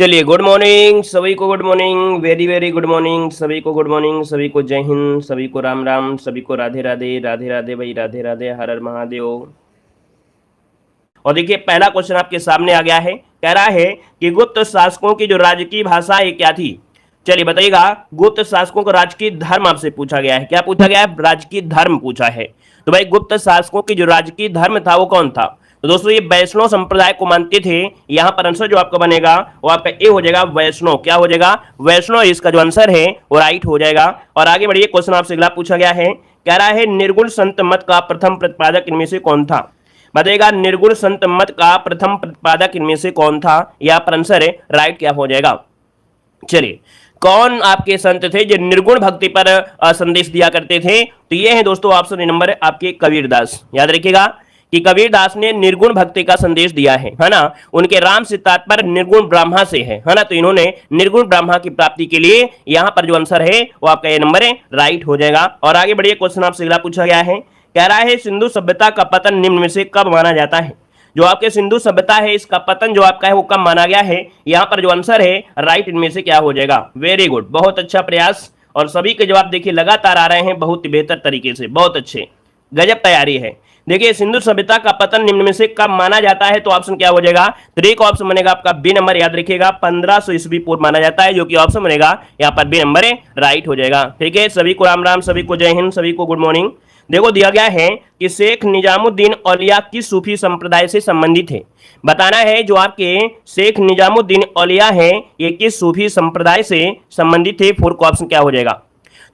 चलिए good morning सभी को, good morning, very very good morning सभी को, गुड मॉर्निंग सभी को, जय हिंद सभी को, राम राम सभी को, राधे राधे राधे राधे भाई, राधे राधे, हर हर महादेव। और देखिए पहला क्वेश्चन आपके सामने आ गया है, कह रहा है कि गुप्त शासकों की जो राजकीय भाषा है क्या थी। चलिए बताइएगा, गुप्त शासकों का राजकीय धर्म आपसे पूछा गया है। क्या पूछा गया है? राजकीय धर्म पूछा है। तो भाई गुप्त शासकों की जो राजकीय धर्म था वो कौन था? तो दोस्तों ये वैष्णव संप्रदाय को मानते थे। यहां पर आंसर जो आपका बनेगा वो आपका ए हो जाएगा, वैष्णव। क्या हो जाएगा? वैष्णव। इसका जो आंसर है वो राइट हो जाएगा। और आगे बढ़िए, क्वेश्चन आपसे अगला पूछा गया है, कह रहा है निर्गुण संत मत का प्रथम प्रतिपादक इनमें से कौन था। बताइएगा, निर्गुण संत मत का प्रथम प्रतिपादक इनमें से कौन था। यहाँ पर आंसर है राइट क्या हो जाएगा। चलिए, कौन आपके संत थे जो निर्गुण भक्ति पर संदेश दिया करते थे? तो ये है दोस्तों ऑप्शन नंबर आपके कबीरदास। याद रखिएगा कि कबीरदास ने निर्गुण भक्ति का संदेश दिया है ना। उनके राम से तात्पर्य निर्गुण ब्रह्मा से है ना। तो इन्होंने निर्गुण ब्रह्मा की प्राप्ति के लिए यहां पर जो आंसर है वो आपका ये नंबर है राइट हो जाएगा। और आगे बढ़िए, क्वेश्चन आपसे अगला पूछा गया है, कह रहा है सिंधु सभ्यता का पतन निम्न में से कब माना जाता है। जो आपके सिंधु सभ्यता है इसका पतन जो आपका है वो कब माना गया है। यहाँ पर जो आंसर है राइट इनमें से क्या हो जाएगा। वेरी गुड, बहुत अच्छा प्रयास। और सभी के जवाब देखिए लगातार आ रहे हैं बहुत बेहतर तरीके से, बहुत अच्छे, गजब तैयारी है। देखिए सिंधु सभ्यता का पतन निम्न में से कब माना जाता है, तो ऑप्शन क्या हो जाएगा। तो एक ऑप्शन बनेगा आपका बी नंबर। याद रखिएगा 1500 ईस्वी पूर्व माना जाता है, जो कि ऑप्शन बनेगा यहाँ पर बी नंबर है राइट हो जाएगा। ठीक है, सभी को राम राम, सभी को जय हिंद, सभी को गुड मॉर्निंग। देखो दिया गया है कि शेख निजामुद्दीन औलिया किस सूफी संप्रदाय से संबंधित है। बताना है जो आपके शेख निजामुद्दीन औलिया है ये किस सूफी संप्रदाय से संबंधित है। फोर का ऑप्शन क्या हो जाएगा।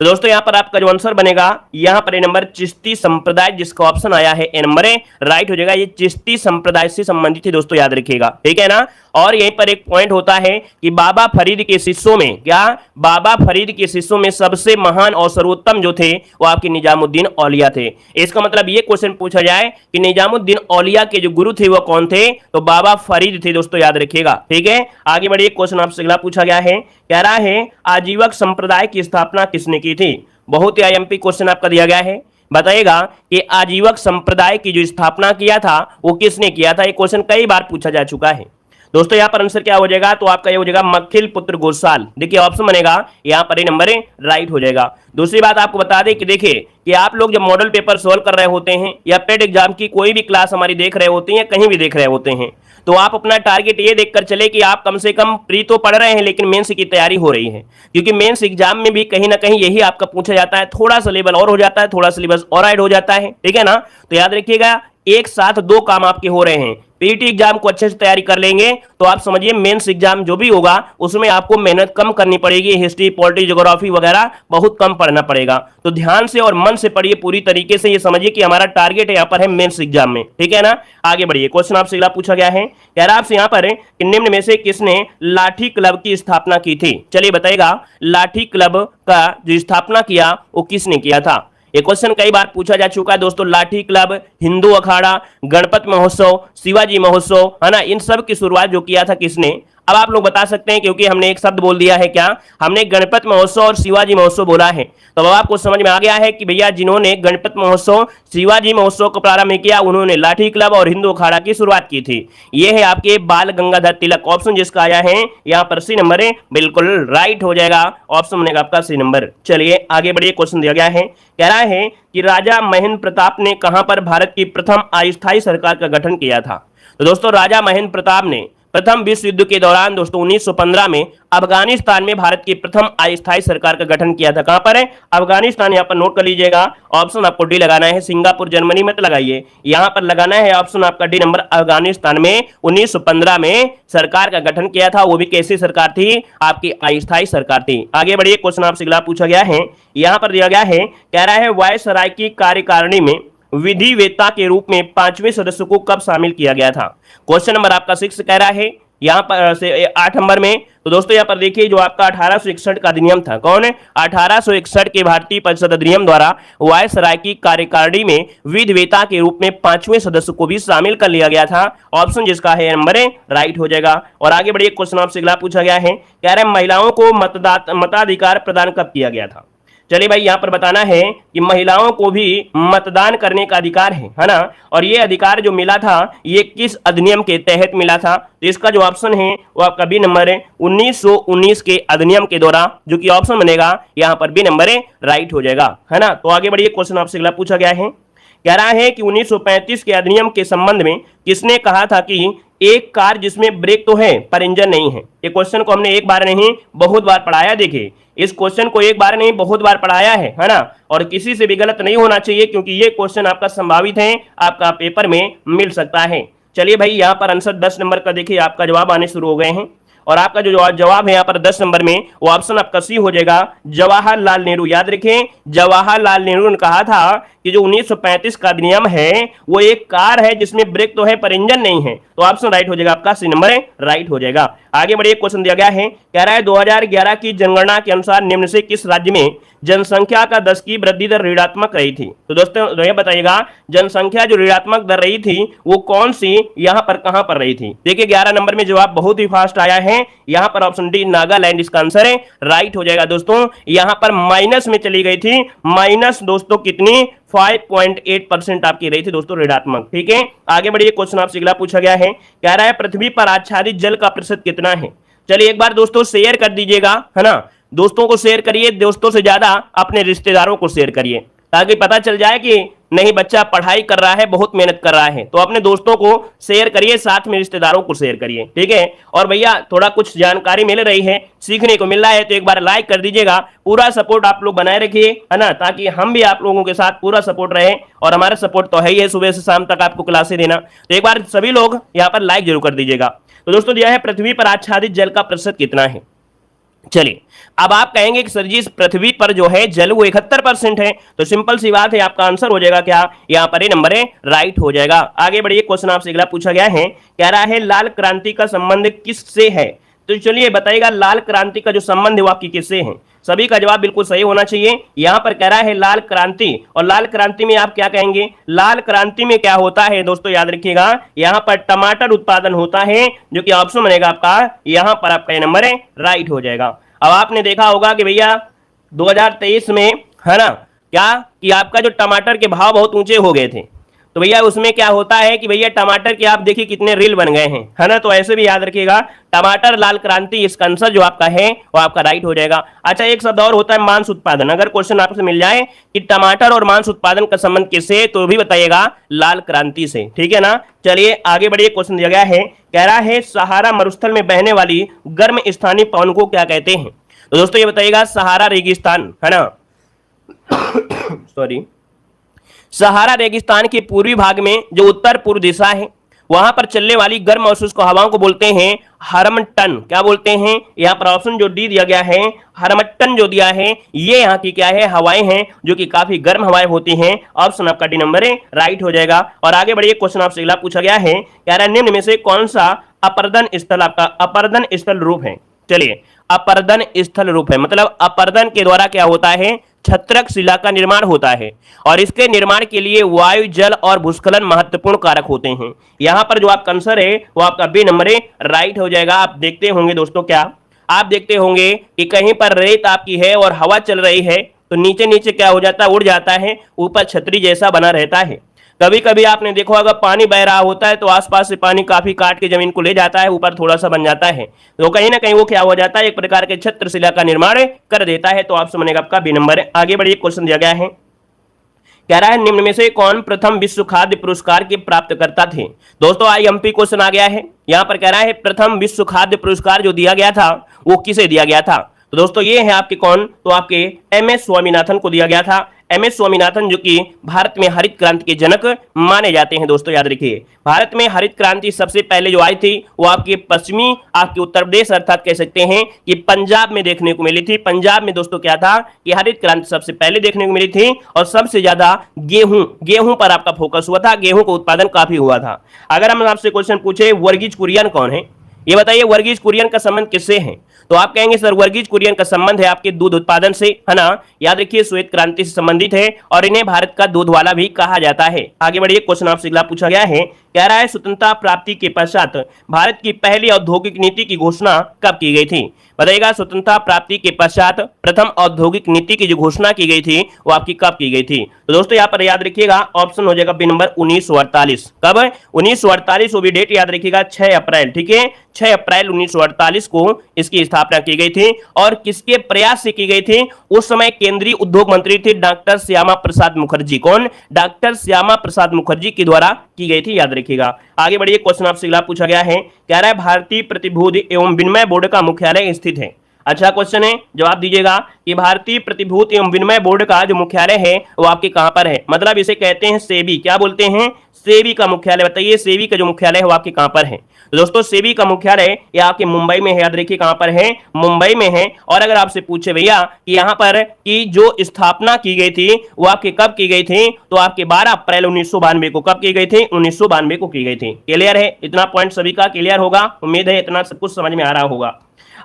तो दोस्तों यहाँ पर आपका जो आंसर बनेगा यहाँ पर ए नंबर चिश्ती संप्रदाय, जिसका ऑप्शन आया है ए नंबर राइट हो जाएगा। ये चिश्ती संप्रदाय से संबंधित है दोस्तों, याद रखिएगा, ठीक है ना। और यहीं पर एक पॉइंट होता है कि बाबा फरीद के शिष्यों में, क्या बाबा फरीद के शिष्यों में सबसे महान और सर्वोत्तम जो थे वो आपके निजामुद्दीन औलिया थे। इसका मतलब ये क्वेश्चन पूछा जाए कि निजामुद्दीन औलिया के जो गुरु थे वो कौन थे, तो बाबा फरीद थे दोस्तों, याद रखिएगा। ठीक है, आगे बढ़िए, क्वेश्चन आपसे अगला पूछा गया है, कह रहा है आजीवक संप्रदाय की स्थापना किसने की थी। बहुत ही आईएमपी क्वेश्चन आपका दिया गया है। बताइएगा कि आजीवक संप्रदाय की जो स्थापना किया था वो किसने किया था। ये क्वेश्चन कई बार पूछा जा चुका है दोस्तों। यहाँ पर आंसर क्या हो जाएगा, तो आपका ये हो जाएगा मक्खिल पुत्र गोसाल। देखिए ऑप्शन बनेगा यहाँ पर नंबर राइट हो जाएगा। दूसरी बात आपको बता दें कि देखिए कि आप लोग जब मॉडल पेपर सोल्व कर रहे होते हैं या पेड एग्जाम की कोई भी क्लास हमारी देख रहे होते हैं या कहीं भी देख रहे होते हैं, तो आप अपना टारगेट ये देखकर चले कि आप कम से कम प्री तो पढ़ रहे हैं लेकिन मेंस की तैयारी हो रही है। क्योंकि मेंस एग्जाम में भी कहीं ना कहीं यही आपका पूछा जाता है, थोड़ा सा लेवल और हो जाता है, थोड़ा सिलेबस और ऐड हो जाता है, ठीक है ना। तो याद रखिएगा एक साथ दो काम आपके हो रहे हैं। पीटी एग्जाम को अच्छे से तैयारी कर लेंगे तो आप समझिए मेंस एग्जाम जो भी होगा उसमें आपको मेहनत कम करनी पड़ेगी। हिस्ट्री, पॉलिटी, ज्योग्राफी वगैरह बहुत कम पढ़ना पड़ेगा। तो ध्यान से और मन से पढ़िए पूरी तरीके से। ये समझिए कि हमारा टारगेट यहाँ पर है मेंस एग्जाम में, ठीक है ना। आगे बढ़िए, क्वेश्चन आपसे अगला पूछा गया है, कह रहा आपसे यहाँ पर कि निम्न में से किसने लाठी क्लब की स्थापना की थी। चलिए बताइएगा लाठी क्लब का जो स्थापना किया वो किसने किया था। ये क्वेश्चन कई बार पूछा जा चुका है दोस्तों। लाठी क्लब, हिंदू अखाड़ा, गणपति महोत्सव, शिवाजी महोत्सव, है ना, इन सब की शुरुआत जो किया था किसने। अब आप लोग बता सकते हैं क्योंकि हमने एक शब्द बोल दिया है, क्या हमने गणपति महोत्सव और शिवाजी महोत्सव बोला है। तो अब आपको समझ में आ गया है कि भैया जिन्होंने गणपति महोत्सव, शिवाजी महोत्सव को प्रारंभ किया उन्होंने लाठी क्लब और हिंदू अखाड़ा की शुरुआत की थी। ये है आपके बाल गंगाधर तिलक। ऑप्शन जिसका आया है यहाँ पर सी नंबर है, बिल्कुल राइट हो जाएगा। ऑप्शन बनेगा आपका सी नंबर। चलिए आगे बढ़िए, क्वेश्चन दिया गया है, कह रहा है कि राजा महेंद्र प्रताप ने कहां पर भारत की प्रथम अस्थायी सरकार का गठन किया था। तो दोस्तों राजा महेंद्र प्रताप ने प्रथम विश्व युद्ध के दौरान दोस्तों 1915 में अफगानिस्तान में भारत की प्रथम अस्थायी सरकार का गठन किया था। कहां पर है? अफगानिस्तान। यहां पर नोट कर लीजिएगा, ऑप्शन आपको डी लगाना है। सिंगापुर, जर्मनी मत लगाइए, यहां पर लगाना है ऑप्शन आपका डी नंबर। अफगानिस्तान में 1915 में सरकार का गठन किया था। वो भी कैसी सरकार थी? आपकी अस्थायी सरकार थी। आगे बढ़िए, क्वेश्चन आपसे अगला पूछा गया है, यहां पर दिया गया है, कह रहा है वायसराय की कार्यकारिणी में विधिवेता के रूप में 5वें सदस्य को कब शामिल किया गया था। क्वेश्चन नंबर आपका 6 कह रहा है यहाँ पर से 8 नंबर में। तो दोस्तों यहाँ पर देखिए जो आपका 1861 का अधिनियम था, कौन है? 1861 के भारतीय परिषद अधिनियम द्वारा वायसराय की कार्यकारिणी में विधिवेता के रूप में 5वें सदस्य को भी शामिल कर लिया गया था। ऑप्शन जिसका है नंबर राइट हो जाएगा। और आगे बढ़िए, क्वेश्चन आपसे अगला पूछा गया है, कह रहे हैं महिलाओं को मताधिकार प्रदान कब किया गया था। चलिए भाई यहाँ पर बताना है कि महिलाओं को भी मतदान करने का अधिकार है ना, और ये अधिकार जो मिला था ये किस अधिनियम के तहत मिला था? तो इसका जो ऑप्शन है वो आपका बी नंबर है 1919 के अधिनियम के द्वारा, जो कि ऑप्शन बनेगा यहाँ पर बी नंबर है, राइट हो जाएगा, है ना। तो आगे बढ़िए, क्वेश्चन आपसे अगला पूछा गया है, कह रहा है कि 1935 के अधिनियम के संबंध में किसने कहा था कि एक कार जिसमें ब्रेक तो है पर इंजन नहीं है? ये क्वेश्चन को हमने एक बार नहीं बहुत बार पढ़ाया। देखिए इस क्वेश्चन को एक बार नहीं बहुत बार पढ़ाया है ना, और किसी से भी गलत नहीं होना चाहिए क्योंकि ये क्वेश्चन आपका संभावित है, आपका पेपर में मिल सकता है। चलिए भाई यहाँ पर आंसर 10 नंबर का देखिए आपका जवाब आने शुरू हो गए हैं, और आपका जो जवाब है यहाँ पर 10 नंबर में वो ऑप्शन आपका सी हो जाएगा, जवाहरलाल नेहरू। याद रखें, जवाहरलाल नेहरू ने कहा था कि जो 1935 का अधिनियम है वो एक कार है जिसमें ब्रेक तो है पर इंजन नहीं है, तो ऑप्शन राइट हो जाएगा आपका, सी नंबर है, राइट हो जाएगा। आगे बढ़िए, क्वेश्चन दिया गया है, कह रहा है 2011 की जनगणना के अनुसार निम्न से किस राज्य में जनसंख्या का 10 की वृद्धि दर ऋणात्मक रही थी? तो दोस्तों ये बताइएगा जनसंख्या जो ऋणात्मक दर रही थी वो कौन सी यहाँ पर कहां पर रही थी? देखिए 11 नंबर में जवाब बहुत ही फास्ट आया है, यहाँ पर ऑप्शन डी नागालैंड इसका आंसर है, राइट हो जाएगा। दोस्तों यहाँ पर माइनस में चली गई थी, माइनस दोस्तों कितनी 5.8% आपकी रही थी दोस्तों ऋणात्मक। ठीक है, आगे बढ़िए, क्वेश्चन आपसे अगला पूछा गया है, कह रहा है पृथ्वी पर आच्छादित जल का प्रतिशत कितना है? चलिए एक बार दोस्तों शेयर कर दीजिएगा, है ना, दोस्तों को शेयर करिए, दोस्तों से ज्यादा अपने रिश्तेदारों को शेयर करिए ताकि पता चल जाए कि नहीं बच्चा पढ़ाई कर रहा है, बहुत मेहनत कर रहा है। तो अपने दोस्तों को शेयर करिए, साथ में रिश्तेदारों को शेयर करिए, ठीक है। और भैया थोड़ा कुछ जानकारी मिल रही है, सीखने को मिल रहा है, तो एक बार लाइक कर दीजिएगा। पूरा सपोर्ट आप लोग बनाए रखिए, है ना, ताकि हम भी आप लोगों के साथ पूरा सपोर्ट रहे, और हमारा सपोर्ट तो है ही है सुबह से शाम तक आपको क्लासें देना। तो एक बार सभी लोग यहाँ पर लाइक जरूर कर दीजिएगा। तो दोस्तों दिया है पृथ्वी पर आच्छादित जल का प्रतिशत कितना है। चलिए अब आप कहेंगे कि सर जी इस पृथ्वी पर जो है जल वो 71% है, तो सिंपल सी बात है, आपका आंसर हो जाएगा क्या, यहाँ पर ये नंबर है, राइट हो जाएगा। आगे बढ़िए, क्वेश्चन आपसे अगला पूछा गया है, कह रहा है लाल क्रांति का संबंध किससे है? तो चलिए बताइएगा लाल क्रांति का जो संबंध है वो आपकी किससे है? सभी का जवाब बिल्कुल सही होना चाहिए। यहाँ पर कह रहा है लाल क्रांति, और लाल क्रांति में आप क्या कहेंगे? लाल क्रांति में क्या होता है दोस्तों, याद रखिएगा, यहाँ पर टमाटर उत्पादन होता है, जो कि ऑप्शन बनेगा आपका, यहाँ पर आपका ये नंबर है, राइट हो जाएगा। अब आपने देखा होगा कि भैया 2023 में, है ना, क्या कि आपका जो टमाटर के भाव बहुत ऊंचे हो गए थे, तो भैया उसमें क्या होता है कि भैया टमाटर के आप देखिए कितने रील बन गए हैं, है ना। तो ऐसे भी याद रखिएगा, टमाटर लाल क्रांति इसका आंसर जो आपका है वो आपका राइट हो जाएगा। अच्छा एक शब्द और होता है मांस उत्पादन। अगर क्वेश्चन आपसे मिल जाए कि टमाटर और मांस उत्पादन का संबंध किससे, तो भी बताइएगा लाल क्रांति से, ठीक है ना। चलिए आगे बढ़िए, क्वेश्चन दिया गया है, कह रहा है सहारा मरुस्थल में बहने वाली गर्म स्थानीय पवन को क्या कहते हैं? तो दोस्तों ये बताइएगा सहारा रेगिस्तान, है ना, सॉरी, सहारा रेगिस्तान के पूर्वी भाग में जो उत्तर पूर्व दिशा है वहां पर चलने वाली गर्म और शुष्क हवाओं को बोलते हैं हरमटन। क्या बोलते हैं? यहाँ पर ऑप्शन जो डी दिया गया है, हरमटन जो दिया है, ये यहाँ की क्या है, हवाएं हैं जो कि काफी गर्म हवाएं होती हैं। ऑप्शन आपका डी नंबर है, राइट हो जाएगा। और आगे बढ़िए, क्वेश्चन आपसे अगला पूछा गया है, कह रहा है निम्न में से कौन सा अपर्दन स्थल आपका अपर्दन स्थल रूप है? चलिए अपर्दन स्थल रूप है मतलब अपर्दन के द्वारा क्या होता है, छत्रक शिला का निर्माण होता है, और इसके निर्माण के लिए वायु, जल और भूस्खलन महत्वपूर्ण कारक होते हैं। यहां पर जो आपका आंसर है वो आपका बी नंबर है, राइट हो जाएगा। आप देखते होंगे दोस्तों, क्या आप देखते होंगे कि कहीं पर रेत आपकी है और हवा चल रही है तो नीचे नीचे क्या हो जाता है, उड़ जाता है, ऊपर छतरी जैसा बना रहता है। कभी कभी आपने देखो अगर पानी बह रहा होता है तो आसपास से पानी काफी काट के जमीन को ले जाता है, ऊपर थोड़ा सा बन जाता है, तो कहीं ना कहीं वो क्या हो जाता है, एक प्रकार के छत्रशिला का निर्माण कर देता है। तो ऑप्शन बनेगा आपका बी नंबर है। आगे बढ़िए, क्वेश्चन दिया गया है, कह रहा है निम्न में से कौन प्रथम विश्व खाद्य पुरस्कार के प्राप्तकर्ता थे? दोस्तों आईएमपी क्वेश्चन आ गया है। यहाँ पर कह रहा है प्रथम विश्व खाद्य पुरस्कार जो दिया गया था वो किसे दिया गया था? तो दोस्तों ये है आपके कौन, तो आपके एमएस स्वामीनाथन को दिया गया था। एमएस स्वामीनाथन जो कि भारत में हरित क्रांति के जनक माने जाते हैं। दोस्तों याद रखिए, भारत में हरित क्रांति सबसे पहले जो आई थी वो आपके पश्चिमी आपके उत्तर प्रदेश अर्थात कह सकते हैं कि पंजाब में देखने को मिली थी। पंजाब में दोस्तों क्या था कि हरित क्रांति सबसे पहले देखने को मिली थी, और सबसे ज्यादा गेहूं पर आपका फोकस हुआ था, गेहूं का उत्पादन काफी हुआ था। अगर हम आपसे क्वेश्चन पूछे वर्गीज कुरियन कौन है, ये बताइए वर्गीज कुरियन का संबंध किससे है? तो आप कहेंगे सर वर्गीज कुरियन का संबंध है आपके दूध उत्पादन से, है ना, याद रखिए श्वेत क्रांति से संबंधित है और इन्हें भारत का दूध वाला भी कहा जाता है। आगे बढ़िए, क्वेश्चन आपसे अगला पूछा गया है, कह रहा है स्वतंत्रता प्राप्ति के पश्चात भारत की पहली औद्योगिक नीति की घोषणा कब की गई थी? बताइएगा, स्वतंत्रता प्राप्ति के पश्चात प्रथम औद्योगिक नीति की जो घोषणा की गई थी वो आपकी कब की गई थी? तो दोस्तों यहाँ पर याद रखिएगा ऑप्शन हो जाएगा बी नंबर 1948। कब? 1948, वो भी डेट याद रखिएगा 6 अप्रैल, ठीक है, 6 अप्रैल 1948 को इसकी स्थापना की गई थी। और किसके प्रयास से की गई थी? उस समय केंद्रीय उद्योग मंत्री थे डॉक्टर श्यामा प्रसाद मुखर्जी। कौन? डॉक्टर श्यामा प्रसाद मुखर्जी के द्वारा की गई थी, याद रखिएगा। आगे बढ़िए, क्वेश्चन आपसे अगला पूछा गया है, कह रहा है भारतीय प्रतिभूति एवं विनिमय बोर्ड का मुख्यालय स्थित है। अच्छा क्वेश्चन है, जवाब दीजिएगा कि भारतीय प्रतिभूति एवं विनिमय बोर्ड का जो मुख्यालय है वो आपके कहां पर है? मतलब इसे कहते हैं सेबी। क्या बोलते हैं? सेबी का मुख्यालय। बताइए सेबी का जो मुख्यालय है वो आपके कहां पर है? तो दोस्तों सेबी का मुख्यालय ये आपके मुंबई में है, याद रखिए कहां पर है? मुंबई में है। और अगर आपसे पूछे भैया कि यहां पर की जो स्थापना की गई थी वो आपके कब की गई थी, तो आपके 12 अप्रैल 1992 को। कब की गई थी? 1992 को की गई थी। क्लियर है? इतना पॉइंट सभी का क्लियर होगा, उम्मीद है इतना सब कुछ समझ में आ रहा होगा।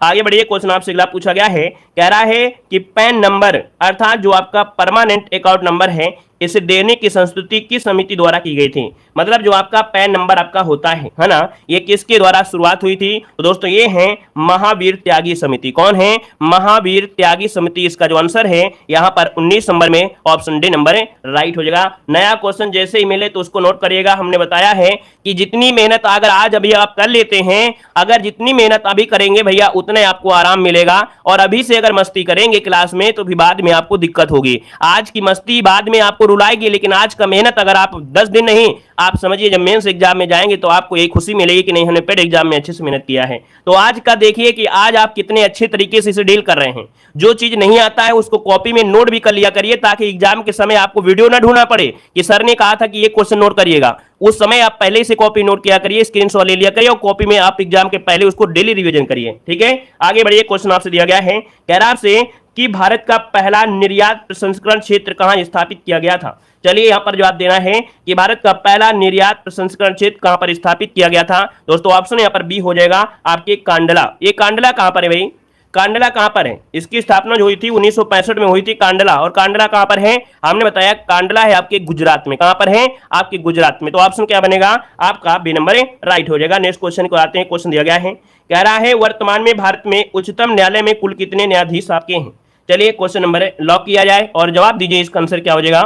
आगे बढ़िए, क्वेश्चन आपसे अगला पूछा गया है, कह रहा है कि पैन नंबर अर्थात जो आपका परमानेंट अकाउंट नंबर है इसे देने की संस्तुति किस समिति द्वारा की गई थी? मतलब जो आपका पैन नंबर आपका होता है ना, ये किसके द्वारा शुरुआत हुई थी? तो दोस्तों ये है महावीर त्यागी समिति। कौन है? महावीर त्यागी समिति। इसका जो आंसर है यहाँ पर 19 नंबर में ऑप्शन डी नंबर राइट हो जाएगा। नया क्वेश्चन जैसे ही मिले तो उसको नोट करिएगा। हमने बताया है कि जितनी मेहनत अगर आज अभी आप कर लेते हैं, अगर जितनी मेहनत अभी करेंगे भैया उतने आपको आराम मिलेगा। और अभी से अगर मस्ती करेंगे क्लास में तो भी बाद में आपको दिक्कत होगी। आज की मस्ती बाद में आपको रुलाएगी, लेकिन आज का मेहनत अगर आप 10 दिन नहीं, आप समझिए जब मेंस एग्जाम में जाएंगे तो आपको यही खुशी मिलेगी कि नहीं हमने पेड एग्जाम में अच्छे से मेहनत किया है। तो आज का देखिए कि आज आप कितने अच्छे तरीके से इसे डील कर रहे हैं। जो चीज नहीं आता है उसको कॉपी में नोट भी कर लिया करिए, ताकि एग्जाम के समय आपको वीडियो ना ढूंढना पड़े कि सर ने कहा था कि ये क्वेश्चन नोट करिएगा। उस समय आप पहले से कॉपी नोट किया करिए, स्क्रीनशॉट ले लिया करिए और कॉपी में आप एग्जाम के पहले उसको डेली रिवीजन करिए। ठीक है, आगे बढ़िए, क्वेश्चन आपसे दिया गया है, कह रहा आपसे कि भारत का पहला निर्यात प्रसंस्करण क्षेत्र कहां स्थापित किया गया था? चलिए यहां पर जवाब देना है कि भारत का पहला निर्यात प्रसंस्करण क्षेत्र कहां पर स्थापित किया गया था। दोस्तों ऑप्शन यहां पर बी हो जाएगा आपके कांडला। ये कांडला कहां पर है भाई? कांडला कहां पर है? इसकी स्थापना जो हुई थी 1965 में हुई थी कांडला। और कांडला कहां पर है? हमने बताया कांडला है आपके गुजरात में। कहां पर है? आपके गुजरात में। तो ऑप्शन क्या बनेगा आपका? बी नंबर राइट हो जाएगा। नेक्स्ट क्वेश्चन को आते हैं। क्वेश्चन दिया गया है, कह रहा है वर्तमान में भारत में उच्चतम न्यायालय में कुल कितने न्यायाधीश आपके हैं? चलिए क्वेश्चन नंबर लॉक किया जाए और जवाब दीजिए। इसका आंसर क्या हो जाएगा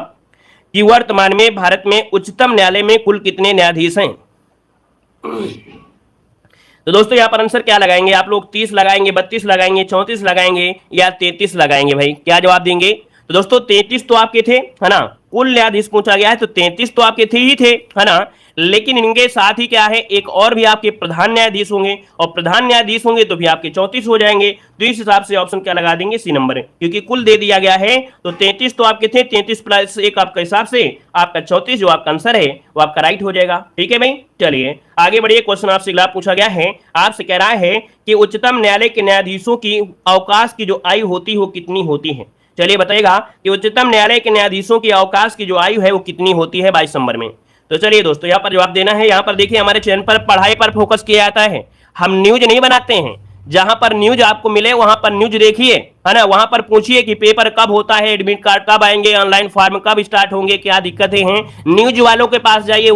कि वर्तमान में भारत में उच्चतम न्यायालय में कुल कितने न्यायाधीश हैं? तो दोस्तों यहां पर आंसर क्या लगाएंगे आप लोग? 30 लगाएंगे, 32 लगाएंगे, 34 लगाएंगे या 33 लगाएंगे? भाई क्या जवाब देंगे? तो दोस्तों 33 तो आपके थे, है ना, कुल न्यायाधीश पूछा गया है तो 33 तो आपके थे ही थे, है ना। लेकिन इनके साथ ही क्या है, एक और भी आपके प्रधान न्यायाधीश होंगे और प्रधान न्यायाधीश होंगे तो भी आपके 34 हो जाएंगे। तो इस हिसाब से ऑप्शन क्या लगा देंगे? सी नंबर, क्योंकि कुल दे दिया गया है। तो 33 तो आपके थे, 33 प्लस 1 आपका हिसाब से आपका 34 जो आपका आंसर है वो आपका राइट हो जाएगा। ठीक है भाई, चलिए आगे बढ़िए। क्वेश्चन आपसे अगला पूछा गया है, आपसे कह रहा है कि उच्चतम न्यायालय के न्यायाधीशों की अवकाश की जो आयु होती है वो कितनी होती है? चलिए बताइएगा कि उच्चतम न्यायालय के न्यायाधीशों की अवकाश की जो आयु है वो कितनी होती है 22 नंबर में? तो चलिए दोस्तों यहाँ पर जवाब देना है। यहाँ पर देखिए हमारे चैनल पर पढ़ाई पर फोकस किया जाता है, हम न्यूज नहीं बनाते हैं। जहां पर न्यूज आपको मिले वहां पर न्यूज देखिए, है ना, वहां पर पूछिए कि पेपर कब होता है, एडमिट कार्ड कब आएंगे, ऑनलाइन फॉर्म कब स्टार्ट होंगे, क्या दिक्कतें हैं। न्यूज वालों के पास जाइए,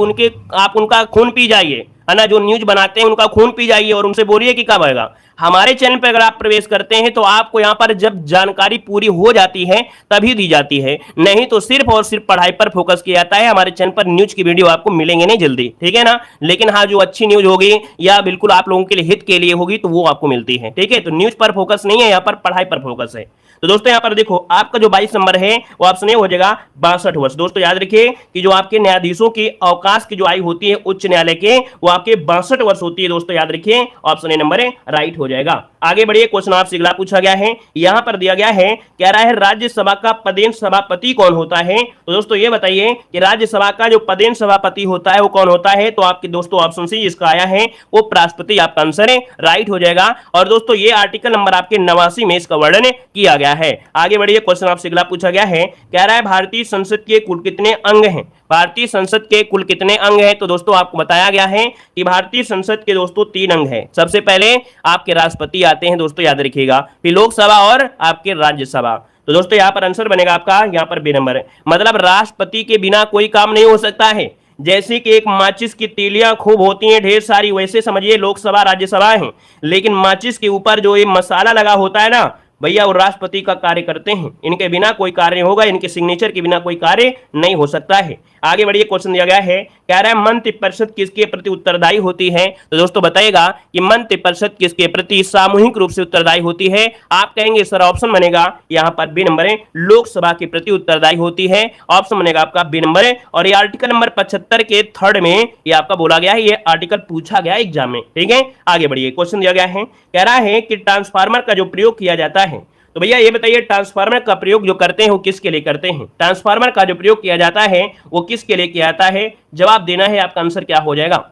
आप उनका खून पी जाइए, है ना, जो न्यूज बनाते हैं उनका खून पी जाइए और उनसे बोलिए कि कब आएगा। हमारे चैनल पर अगर आप प्रवेश करते हैं तो आपको यहाँ पर जब जानकारी पूरी हो जाती है तभी दी जाती है, नहीं तो सिर्फ और सिर्फ पढ़ाई पर फोकस किया जाता है। हमारे चैनल पर न्यूज की वीडियो आपको मिलेंगे नहीं जल्दी, ठीक है ना। लेकिन हाँ, जो अच्छी न्यूज होगी या बिल्कुल आप लोगों के लिए हित के लिए होगी तो वो आपको मिलती है। ठीक है, तो न्यूज पर फोकस नहीं है, यहाँ पर पढ़ाई पर फोकस है। तो दोस्तों यहाँ पर देखो आपका जो 22 नंबर है वो ऑप्शन ए हो जाएगा 62 वर्ष। दोस्तों याद रखिए कि जो आपके न्यायाधीशों की अवकाश की जो आयु होती है उच्च न्यायालय के, वो आपके 62 वर्ष होती है। दोस्तों याद रखिए ऑप्शन ए नंबर राइट हो जाएगा। आगे बढ़िए, क्वेश्चन आपसे अगला पूछा गया है, यहां पर दिया गया है, कह रहा है राज्यसभा का पदेन सभापति कौन होता है? तो दोस्तों ये बताइए कि राज्यसभा का जो पदेन सभापति होता है वो कौन होता है? तो आपके दोस्तों ऑप्शन सी इसका आया है वो राष्ट्रपति आपका आंसर है, राइट हो जाएगा। और दोस्तों ये आर्टिकल नंबर आपके 89 में इसका वर्णन किया गया है। आगे बढ़िए, क्वेश्चन आपसे अगला पूछा गया है, कह रहा है भारतीय संसद के कुल कितने अंग हैं? भारतीय संसद के कुल कितने अंग हैं? तो दोस्तों आपको बताया गया है कि भारतीय संसद के दोस्तों 3 अंग हैं। सबसे पहले आपके राष्ट्रपति आते हैं दोस्तों, याद रखिएगा। फिर लोकसभा और आपके राज्यसभा। तो दोस्तों यहाँ पर आंसर बनेगा आपका यहाँ पर बी नंबर, मतलब राष्ट्रपति के बिना कोई काम नहीं हो सकता है। जैसे कि एक माचिस की तीलियां खूब होती हैं ढेर सारी, वैसे समझिए लोकसभा राज्यसभा है, लेकिन माचिस के ऊपर जो ये मसाला लगा होता है ना भैया, वो राष्ट्रपति का कार्य करते हैं। इनके बिना कोई कार्य नहीं होगा, इनके सिग्नेचर के बिना कोई कार्य नहीं हो सकता है। आगे बढ़िए, क्वेश्चन दिया गया है, कह रहा है मंत्रिपरिषद किसके प्रति उत्तरदायी होती है? तो दोस्तों बताइएगा कि मंत्रिपरिषद किसके प्रति सामूहिक रूप से उत्तरदायी होती है? आप कहेंगे सर ऑप्शन बनेगा यहाँ पर बी नंबर है, लोकसभा के प्रति उत्तरदायी होती है। ऑप्शन बनेगा आपका बी नंबर है। और ये आर्टिकल नंबर 75 के थर्ड में ये आपका बोला गया है, ये आर्टिकल पूछा गया एग्जाम में। ठीक है, आगे बढ़िए, क्वेश्चन दिया गया है, कह रहा है कि ट्रांसफार्मर का जो प्रयोग किया जाता है, तो भैया ये बताइए ट्रांसफार्मर का प्रयोग जो करते हैं वो किसके लिए करते हैं? ट्रांसफार्मर का जो प्रयोग किया जाता है वो किसके लिए किया जाता है? जवाब देना है, आपका आंसर क्या हो जाएगा?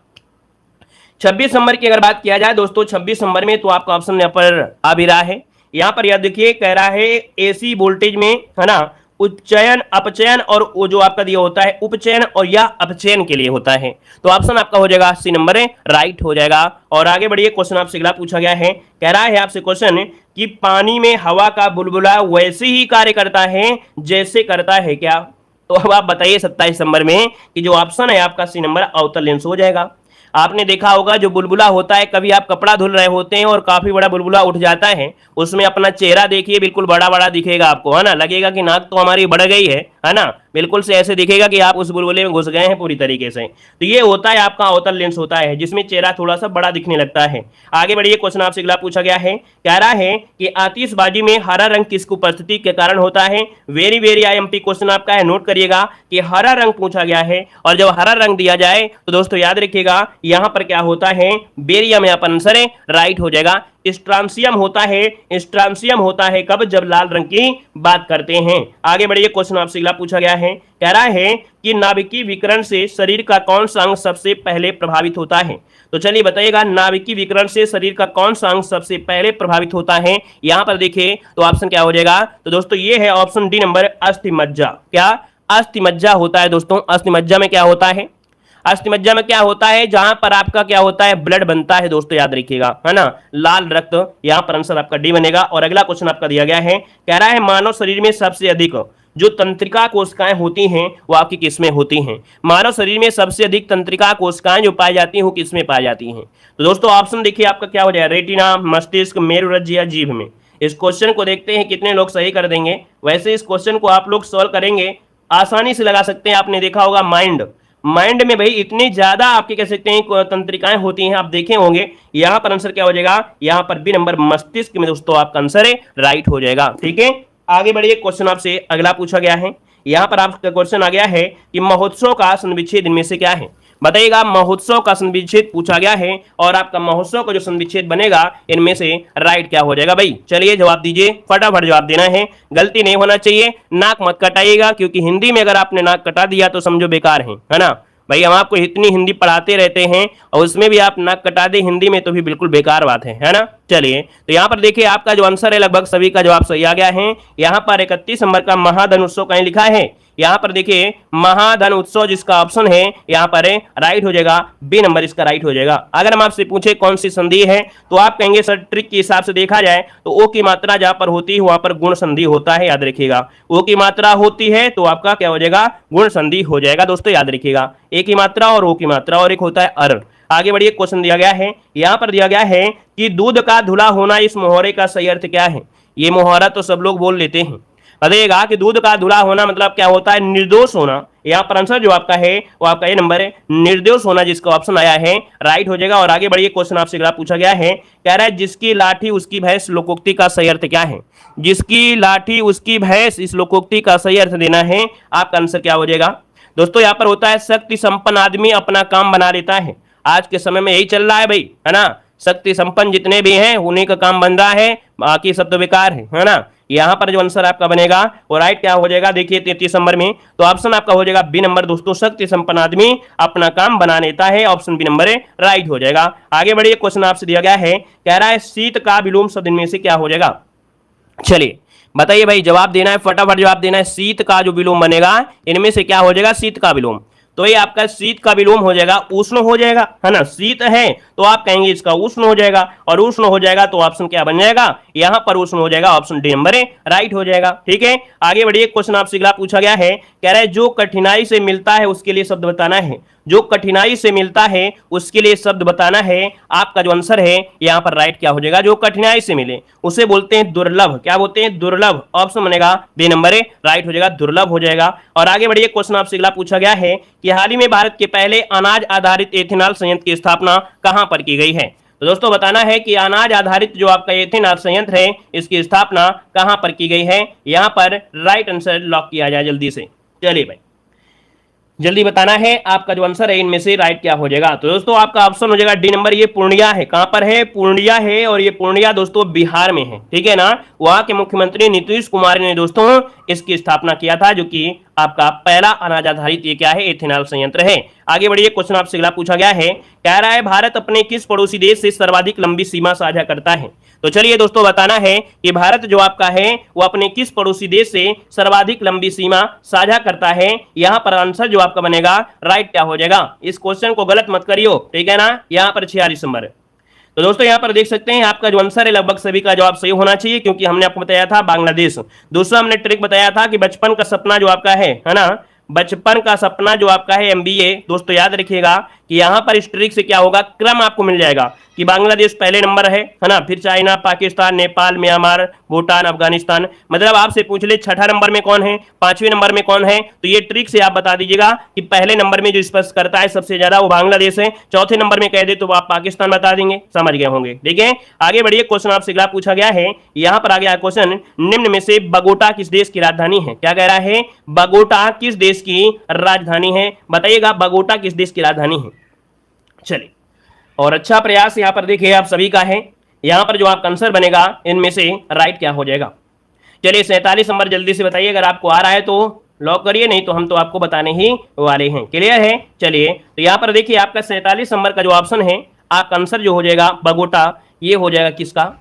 26 नंबर की अगर बात किया जाए दोस्तों, 26 नंबर में तो आपका ऑप्शन यहाँ पर आ भी रहा है। यहाँ पर याद देखिए, कह रहा है एसी वोल्टेज में, है ना, उच्चयन अपचयन और वो जो आपका दिया होता है उपचयन और या अपचयन के लिए होता है। तो ऑप्शन आपका हो जाएगा सी नंबर है, राइट हो जाएगा। और आगे बढ़िए, क्वेश्चन आपसे अगला पूछा गया है, कह रहा है आपसे क्वेश्चन कि पानी में हवा का बुलबुला वैसे ही कार्य करता है जैसे करता है क्या? तो अब आप बताइए 27 नंबर में कि जो ऑप्शन है आपका सी नंबर अवतल लेंस हो जाएगा। आपने देखा होगा जो बुलबुला होता है, कभी आप कपड़ा धुल रहे होते हैं और काफी बड़ा बुलबुला उठ जाता है, उसमें अपना चेहरा देखिए बिल्कुल बड़ा बड़ा दिखेगा आपको, है ना, लगेगा कि नाक तो हमारी बढ़ गई है ना, बिल्कुल से ऐसे दिखेगा कि आप उस बुलबुले में घुस गए हैं पूरी तरीके से। तो ये होता है आपका अवतल लेंस होता है, जिसमें चेहरा थोड़ा सा बड़ा दिखने लगता है। आगे बढ़िए, क्वेश्चन आपसे अगला पूछा गया है, कह रहा है कि आतिशबाजी में हरा रंग किसकी उपस्थिति के कारण होता है? वेरी वेरी आईएमपी क्वेश्चन आपका है, नोट करिएगा कि हरा रंग पूछा गया है, और जब हरा रंग दिया जाए तो दोस्तों याद रखिएगा यहाँ पर क्या होता है, बेरियम यहाँ पर आंसर है, राइट हो जाएगा। स्ट्रांसियम होता है, स्ट्रांसियम होता है कब? जब लाल रंग की बात करते हैं। आगे बढ़िए, क्वेश्चन आपसे अगला पूछा गया है, कह रहा है कि नाभिकीय विकिरण से शरीर का कौन सा अंग सबसे पहले प्रभावित होता है? तो चलिए बताइएगा, नाभिकीय विकिरण से शरीर का कौन सा अंग सबसे पहले प्रभावित होता है? यहां पर देखिए तो ऑप्शन क्या हो जाएगा? तो दोस्तों ये है ऑप्शन डी नंबर, अस्थिमज्जा। क्या? अस्थिमज्जा होता है दोस्तों। अस्थिमज्जा में क्या होता है? अस्थिमज्जा में क्या होता है? जहां पर आपका क्या होता है, ब्लड बनता है दोस्तों, याद रखिएगा, है ना, लाल रक्त। यहां पर आंसर आपका डी बनेगा। और अगला क्वेश्चन आपका दिया गया है, कह रहा है मानव शरीर में सबसे अधिक जो तंत्रिका कोशिकाएं होती हैं वो आपकी किसमें होती हैं? मानव शरीर में सबसे अधिक तंत्रिका कोशिकाएं जो पाई जाती हैं वो किसमें पाई जाती हैं? तो दोस्तों ऑप्शन देखिए आपका क्या हो जाएगा, रेटिना, मस्तिष्क, मेरुरज्जु या जीभ में। इस क्वेश्चन को देखते हैं कितने लोग सही कर देंगे। वैसे इस क्वेश्चन को आप लोग सॉल्व करेंगे आसानी से लगा सकते हैं। आपने देखा होगा माइंड में भाई इतनी ज्यादा आपके कह सकते हैं तंत्रिकाएं होती हैं, आप देखे होंगे। यहां पर आंसर क्या हो जाएगा? यहां पर बी नंबर, मस्तिष्क में दोस्तों आपका आंसर है, राइट हो जाएगा। ठीक है, आगे बढ़िए, क्वेश्चन आपसे अगला पूछा गया है। यहां पर आपका क्वेश्चन आ गया है कि महोत्सव का संविच्छेद इनमें से क्या है? बताइएगा, महोत्सव का संविच्छेद पूछा गया है, और आपका महोत्सव का जो संविच्छेद बनेगा इनमें से राइट क्या हो जाएगा भाई? चलिए जवाब दीजिए, फटाफट जवाब देना है, गलती नहीं होना चाहिए। नाक मत कटाइएगा, क्योंकि हिंदी में अगर आपने नाक कटा दिया तो समझो बेकार है ना भाई। हम आपको इतनी हिंदी पढ़ाते रहते हैं और उसमें भी आप नाक कटा दे हिंदी में, तो भी बिल्कुल बेकार बात है ना। चलिए, तो यहाँ पर देखिए आपका जो आंसर है लगभग सभी का जवाब सही आ गया है। यहाँ पर 31 नंबर का महाधन उत्सव कहीं लिखा है, यहाँ पर देखिए महाधन उत्सव जिसका ऑप्शन है यहाँ पर है, राइट हो जाएगा, बी नंबर इसका राइट हो जाएगा। अगर हम आपसे पूछे कौन सी संधि है तो आप कहेंगे सर ट्रिक के हिसाब से देखा जाए तो ओ की मात्रा जहां पर होती है वहां पर गुण संधि होता है, याद रखिएगा। ओ की मात्रा होती है तो आपका क्या हो जाएगा? गुण संधि हो जाएगा दोस्तों, याद रखिएगा। ए की मात्रा और ओ की मात्रा, और एक होता है अर। आगे बढ़िए, क्वेश्चन दिया गया है, यहाँ पर दिया गया है कि दूध का धुला होना इस मुहावरे का सही अर्थ क्या है? ये मुहावरा तो सब लोग बोल लेते हैं, बताइएगा कि दूध का धुला होना मतलब क्या होता है? निर्दोष होना। यहाँ पर आंसर जो आपका है वो आपका ये नंबर है, निर्दोष होना, जिसका ऑप्शन आया है राइट हो जाएगा। और आगे बढ़िए, क्वेश्चन आपसे अगला पूछा गया है, कह रहा है जिसकी लाठी उसकी भैंस लोकोक्ति का सही अर्थ क्या है? जिसकी लाठी उसकी भैंस, इस लोकोक्ति का सही अर्थ देना है। आपका आंसर क्या हो जाएगा दोस्तों? यहाँ पर होता है शक्ति संपन्न आदमी अपना काम बना लेता है। आज के समय में यही चल रहा है भाई, है ना। शक्ति संपन्न जितने भी हैं उन्हीं का काम बन रहा है, बाकी सब तो बेकार है ना। यहाँ पर जो आंसर आपका बनेगा वो राइट क्या हो जाएगा? देखिए 33 नंबर में तो ऑप्शन आपका हो जाएगा बी नंबर दोस्तों, शक्ति संपन्न आदमी अपना काम बना लेता है, ऑप्शन बी नंबर है, राइट हो जाएगा। आगे बढ़िए, क्वेश्चन आपसे दिया गया है, कह रहा है शीत का विलोम शब्द इनमें से क्या हो जाएगा? चलिए बताइए भाई, जवाब देना है, फटाफट जवाब देना है। शीत का जो विलोम बनेगा इनमें से क्या हो जाएगा? शीत का विलोम। तो ये आपका शीत का विलोम हो जाएगा उष्ण हो जाएगा, है ना। शीत है तो आप कहेंगे इसका उष्ण हो जाएगा, और उष्ण हो जाएगा तो ऑप्शन क्या बन जाएगा, यहां पर उष्ण हो जाएगा, ऑप्शन डी नंबर राइट हो जाएगा। ठीक है, आगे बढ़िए। क्वेश्चन आपसे अगला पूछा गया है, कह रहा है जो कठिनाई से मिलता है उसके लिए शब्द बताना है। जो कठिनाई से मिलता है उसके लिए शब्द बताना है। आपका जो आंसर है यहां पर राइट क्या हो जाएगा, जो कठिनाई से मिले उसे बोलते हैं दुर्लभ। क्या बोलते हैं, दुर्लभ। ऑप्शन बनेगा बी नंबर राइट हो जाएगा, दुर्लभ हो जाएगा। और आगे बढ़िए। क्वेश्चन आपसे अगला पूछा गया है कि हाल ही में भारत के पहले अनाज आधारित एथेनॉल संयंत्र की स्थापना कहां पर की गई है। तो दोस्तों बताना है कि अनाज आधारित जो आपका एथेनॉल संयंत्र है इसकी स्थापना कहां पर की गई है। यहां पर राइट आंसर लॉक किया जाए जल्दी से। चलिए भाई, जल्दी बताना है आपका जो आंसर है इनमें से राइट क्या हो जाएगा। तो दोस्तों आपका ऑप्शन हो जाएगा डी नंबर, ये पूर्णिया है। कहां पर है, पूर्णिया है, और ये पूर्णिया दोस्तों बिहार में है। ठीक है ना। वहां के मुख्यमंत्री नीतीश कुमार ने दोस्तों इसकी स्थापना किया था, जो कि आपका पहला अनाज आधारित ये क्या है, एथेनॉल संयंत्र है। आगे बढ़िए। क्वेश्चन आपसे अगला पूछा गया है, कह रहा है भारत अपने किस पड़ोसी देश से सर्वाधिक लंबी सीमा साझा करता है। तो चलिए दोस्तों बताना है कि भारत जो आपका है वो अपने किस पड़ोसी देश से सर्वाधिक लंबी सीमा साझा करता है। यहां पर आंसर जो आपका बनेगा राइट क्या हो जाएगा। इस क्वेश्चन को गलत मत करियो, ठीक है ना। यहां पर 46 नंबर। तो दोस्तों यहां पर देख सकते हैं आपका जो आंसर है लगभग सभी का जवाब सही होना चाहिए, क्योंकि हमने आपको बताया था बांग्लादेश। दूसरा हमने ट्रिक बताया था कि बचपन का सपना जो आपका है ना, बचपन का सपना जो आपका है एमबीए। दोस्तों याद रखिएगा कि यहां पर इस ट्रिक से क्या होगा, क्रम आपको मिल जाएगा कि बांग्लादेश पहले नंबर है ना, फिर चाइना, पाकिस्तान, नेपाल, म्यांमार, भूटान, अफगानिस्तान। मतलब आपसे पूछ ले छठा नंबर में कौन है, पांचवें नंबर में कौन है, तो ये ट्रिक से आप बता दीजिएगा कि पहले नंबर में जो स्पर्श करता है सबसे ज्यादा वो बांग्लादेश है, चौथे नंबर में कह दे तो आप पाकिस्तान बता देंगे। समझ गए होंगे। ठीक है, आगे बढ़िए। क्वेश्चन आपसे अगला पूछा गया है, यहां पर आ गया क्वेश्चन, निम्न में से बगोटा किस देश की राजधानी है। क्या कह रहा है, बगोटा किस देश की राजधानी है, बताइएगा बगोटा किस देश की राजधानी है। चलिए, और अच्छा प्रयास यहां पर देखिए आप सभी का है। यहां पर जो आपका आंसर बनेगा इनमें से राइट क्या हो जाएगा। चलिए 47 नंबर जल्दी से बताइए, अगर आपको आ रहा है तो लॉक करिए, नहीं तो हम तो आपको बताने ही वाले हैं। क्लियर है। चलिए तो यहां पर देखिए आपका 47 नंबर का जो ऑप्शन है, आपका आंसर जो हो जाएगा बगोटा, ये हो जाएगा किसका,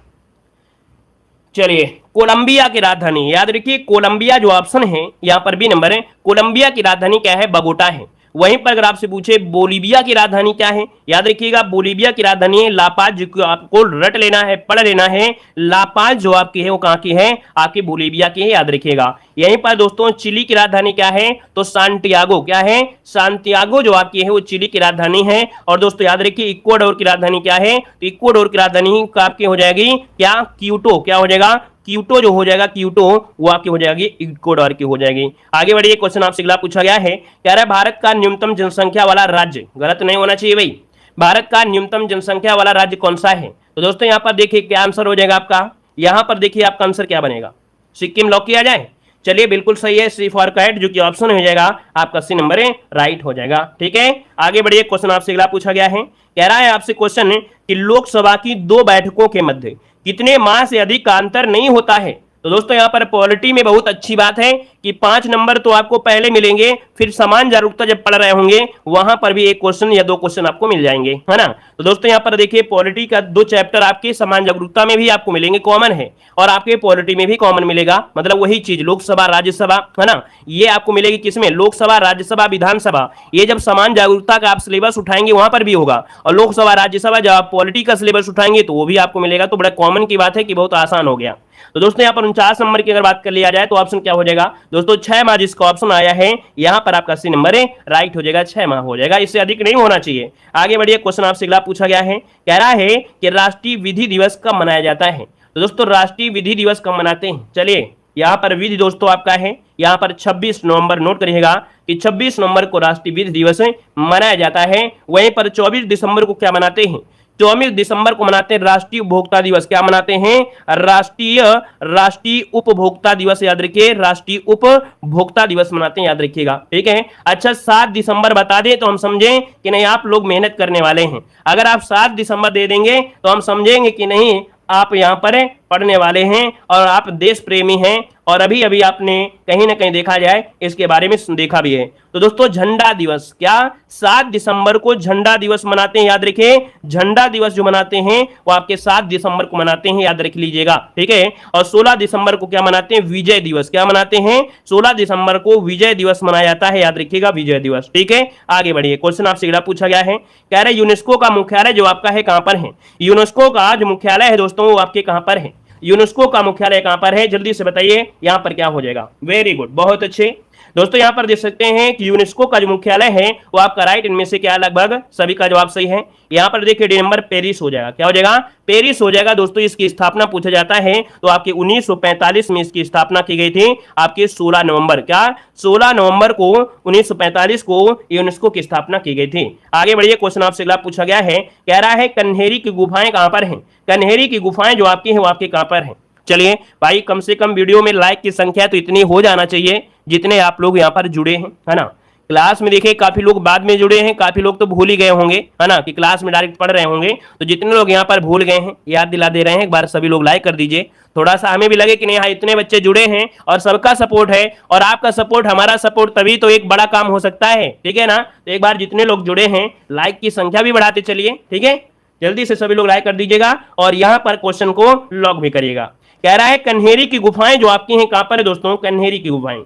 चलिए कोलंबिया की राजधानी। याद रखिए कोलंबिया जो ऑप्शन है यहां पर बी नंबर है, कोलंबिया की राजधानी क्या है, बगोटा है। वहीं पर अगर आपसे पूछे बोलीविया की राजधानी क्या है, याद रखिएगा बोलीविया की राजधानी है लापाज, जो आपको रट लेना है, पढ़ लेना है। लापाज जो आपकी है वो कहां की है, आपकी बोलीविया की है, याद रखिएगा। यहीं पर दोस्तों चिली की राजधानी क्या है, तो सांटियागो। क्या है, सांटियागो जो आपकी है वो चिली की राजधानी है। और दोस्तों याद रखिए इक्वाडोर की राजधानी क्या है, तो इक्वाडोर की राजधानी आपकी हो जाएगी क्या, क्यूटो। क्या हो जाएगा, क्यूटो जो हो जाएगा, क्यूटो वो आपकी हो जाएगी इक्वाडोर की हो जाएगी। आगे बढ़िए। क्वेश्चन आपसे अगला पूछा गया है, कह रहा है भारत का न्यूनतम जनसंख्या वाला राज्य, गलत नहीं होना चाहिए भाई, भारत का न्यूनतम जनसंख्या वाला राज्य कौन सा है। तो दोस्तों यहां पर देखिए क्या आंसर हो जाएगा आपका, यहां पर देखिए आपका आंसर क्या बनेगा, सिक्किम लॉक किया जाए। चलिए बिल्कुल सही है, सी फॉर कैट, जो कि ऑप्शन हो जाएगा आपका सी नंबर है, राइट हो जाएगा। ठीक है, आगे बढ़िए। क्वेश्चन आपसे अगला पूछा गया है, कह रहा है आपसे क्वेश्चन कि लोकसभा की 2 बैठकों के मध्य कितने माह से अधिक का अंतर नहीं होता है। तो दोस्तों यहां पर पॉलिटी में बहुत अच्छी बात है कि 5 नंबर तो आपको पहले मिलेंगे, फिर समान जागरूकता जब पढ़ रहे होंगे वहां पर भी 1 क्वेश्चन या 2 क्वेश्चन आपको मिल जाएंगे, है ना। तो दोस्तों यहां पर देखिए पॉलिटी का 2 चैप्टर आपके समान जागरूकता में भी आपको मिलेंगे, कॉमन है, और आपके पॉलिटी में भी कॉमन मिलेगा। मतलब वही चीज लोकसभा राज्यसभा, है ना, ये आपको मिलेगी किसमें, लोकसभा राज्यसभा विधानसभा। ये जब समान जागरूकता का आप सिलेबस उठाएंगे वहां पर भी होगा, और लोकसभा राज्यसभा जब आप पॉलिटी का सिलेबस उठाएंगे तो वो भी आपको मिलेगा। तो बड़ा कॉमन की बात है कि बहुत आसान हो गया। तो दोस्तों यहां पर 49 नंबर की अगर बात कर लिया जाए तो ऑप्शन क्या हो जाएगा दोस्तों, 6 माह जिसका ऑप्शन आया है यहां पर आपका सी नंबर है, राइट हो जाएगा, 6 माह हो जाएगा, इससे अधिक नहीं होना चाहिए। आगे बढ़िए। क्वेश्चन आपसे अगला पूछा गया है, कह रहा है कि राष्ट्रीय विधि दिवस कब मनाया जाता है। तो दोस्तों राष्ट्रीय विधि दिवस कब मनाते हैं, चलिए यहां पर विधि दोस्तों आपका है यहां पर 26 नवंबर, नोट करिएगा कि 26 नवंबर को राष्ट्रीय विधि दिवस मनाया जाता है। वहीं पर 24 दिसंबर को क्या मनाते हैं, 24 दिसंबर को मनाते हैं राष्ट्रीय उपभोक्ता दिवस। क्या मनाते हैं, राष्ट्रीय उपभोक्ता दिवस, याद रखिए राष्ट्रीय उपभोक्ता दिवस मनाते हैं, याद रखिएगा। ठीक है, अच्छा 7 दिसंबर बता दें तो हम समझें कि नहीं आप लोग मेहनत करने वाले हैं। अगर आप 7 दिसंबर दे देंगे तो हम समझेंगे कि नहीं आप यहां पर पढ़ने वाले हैं और आप देश प्रेमी हैं और अभी अभी आपने कहीं ना कहीं देखा जाए इसके बारे में देखा भी है। तो दोस्तों झंडा दिवस क्या 7 दिसंबर को झंडा दिवस मनाते हैं, याद रखिए झंडा दिवस जो मनाते हैं वो आपके 7 दिसंबर को मनाते हैं, याद रख लीजिएगा, ठीक है। और 16 दिसंबर को क्या मनाते हैं, विजय दिवस। क्या मनाते हैं, 16 दिसंबर को विजय दिवस मनाया जाता है, याद रखिएगा विजय दिवस, ठीक है। आगे बढ़िए, क्वेश्चन आपसे अगला पूछा गया है, कह रहे यूनेस्को का मुख्यालय जो आपका है कहां पर है। यूनेस्को का जो मुख्यालय है दोस्तों वो आपके कहां पर है, यूनेस्को का मुख्यालय कहां पर है, जल्दी से बताइए यहां पर क्या हो जाएगा। वेरी गुड, बहुत अच्छे दोस्तों, यहां पर देख सकते हैं कि यूनेस्को का जो मुख्यालय है वो आपका राइट, इनमें से क्या लगभग सभी का जवाब सही है। यहां पर देखिए डी नंबर पेरिस हो जाएगा, क्या हो जाएगा, पेरिस हो जाएगा दोस्तों। इसकी स्थापना पूछा जाता है तो आपके 1945 में इसकी स्थापना की गई थी, आपके 16 नवंबर, क्या 16 नवंबर को 1945 को यूनेस्को की स्थापना की गई थी। आगे बढ़िए, क्वेश्चन आपसे अगला पूछा गया है, कह रहा है कन्हेरी की गुफाएं कहां पर हैं। कन्हेरी की गुफाएं जो आपकी हैं वो आपके कहां पर हैं। चलिए भाई, कम से कम वीडियो में लाइक की संख्या तो इतनी हो जाना चाहिए जितने आप लोग यहाँ पर जुड़े हैं, है ना। क्लास में देखिए काफी लोग बाद में जुड़े हैं, काफी लोग तो भूल ही गए होंगे, है ना, कि क्लास में डायरेक्ट पढ़ रहे होंगे। तो जितने लोग यहाँ पर भूल गए हैं याद दिला दे रहे हैं, एक बार सभी लोग लाइक कर दीजिए, थोड़ा सा हमें भी लगे कि नहीं हाँ इतने बच्चे जुड़े हैं और सबका सपोर्ट है और आपका सपोर्ट हमारा सपोर्ट, तभी तो एक बड़ा काम हो सकता है, ठीक है ना। तो एक बार जितने लोग जुड़े हैं लाइक की संख्या भी बढ़ाते चलिए, ठीक है। जल्दी से सभी लोग लाइक कर दीजिएगा और यहाँ पर क्वेश्चन को लॉक भी करिएगा। कह रहा है कन्हेरी की गुफाएं जो आपकी हैं कहां पर है दोस्तों, कन्हेरी की गुफाएं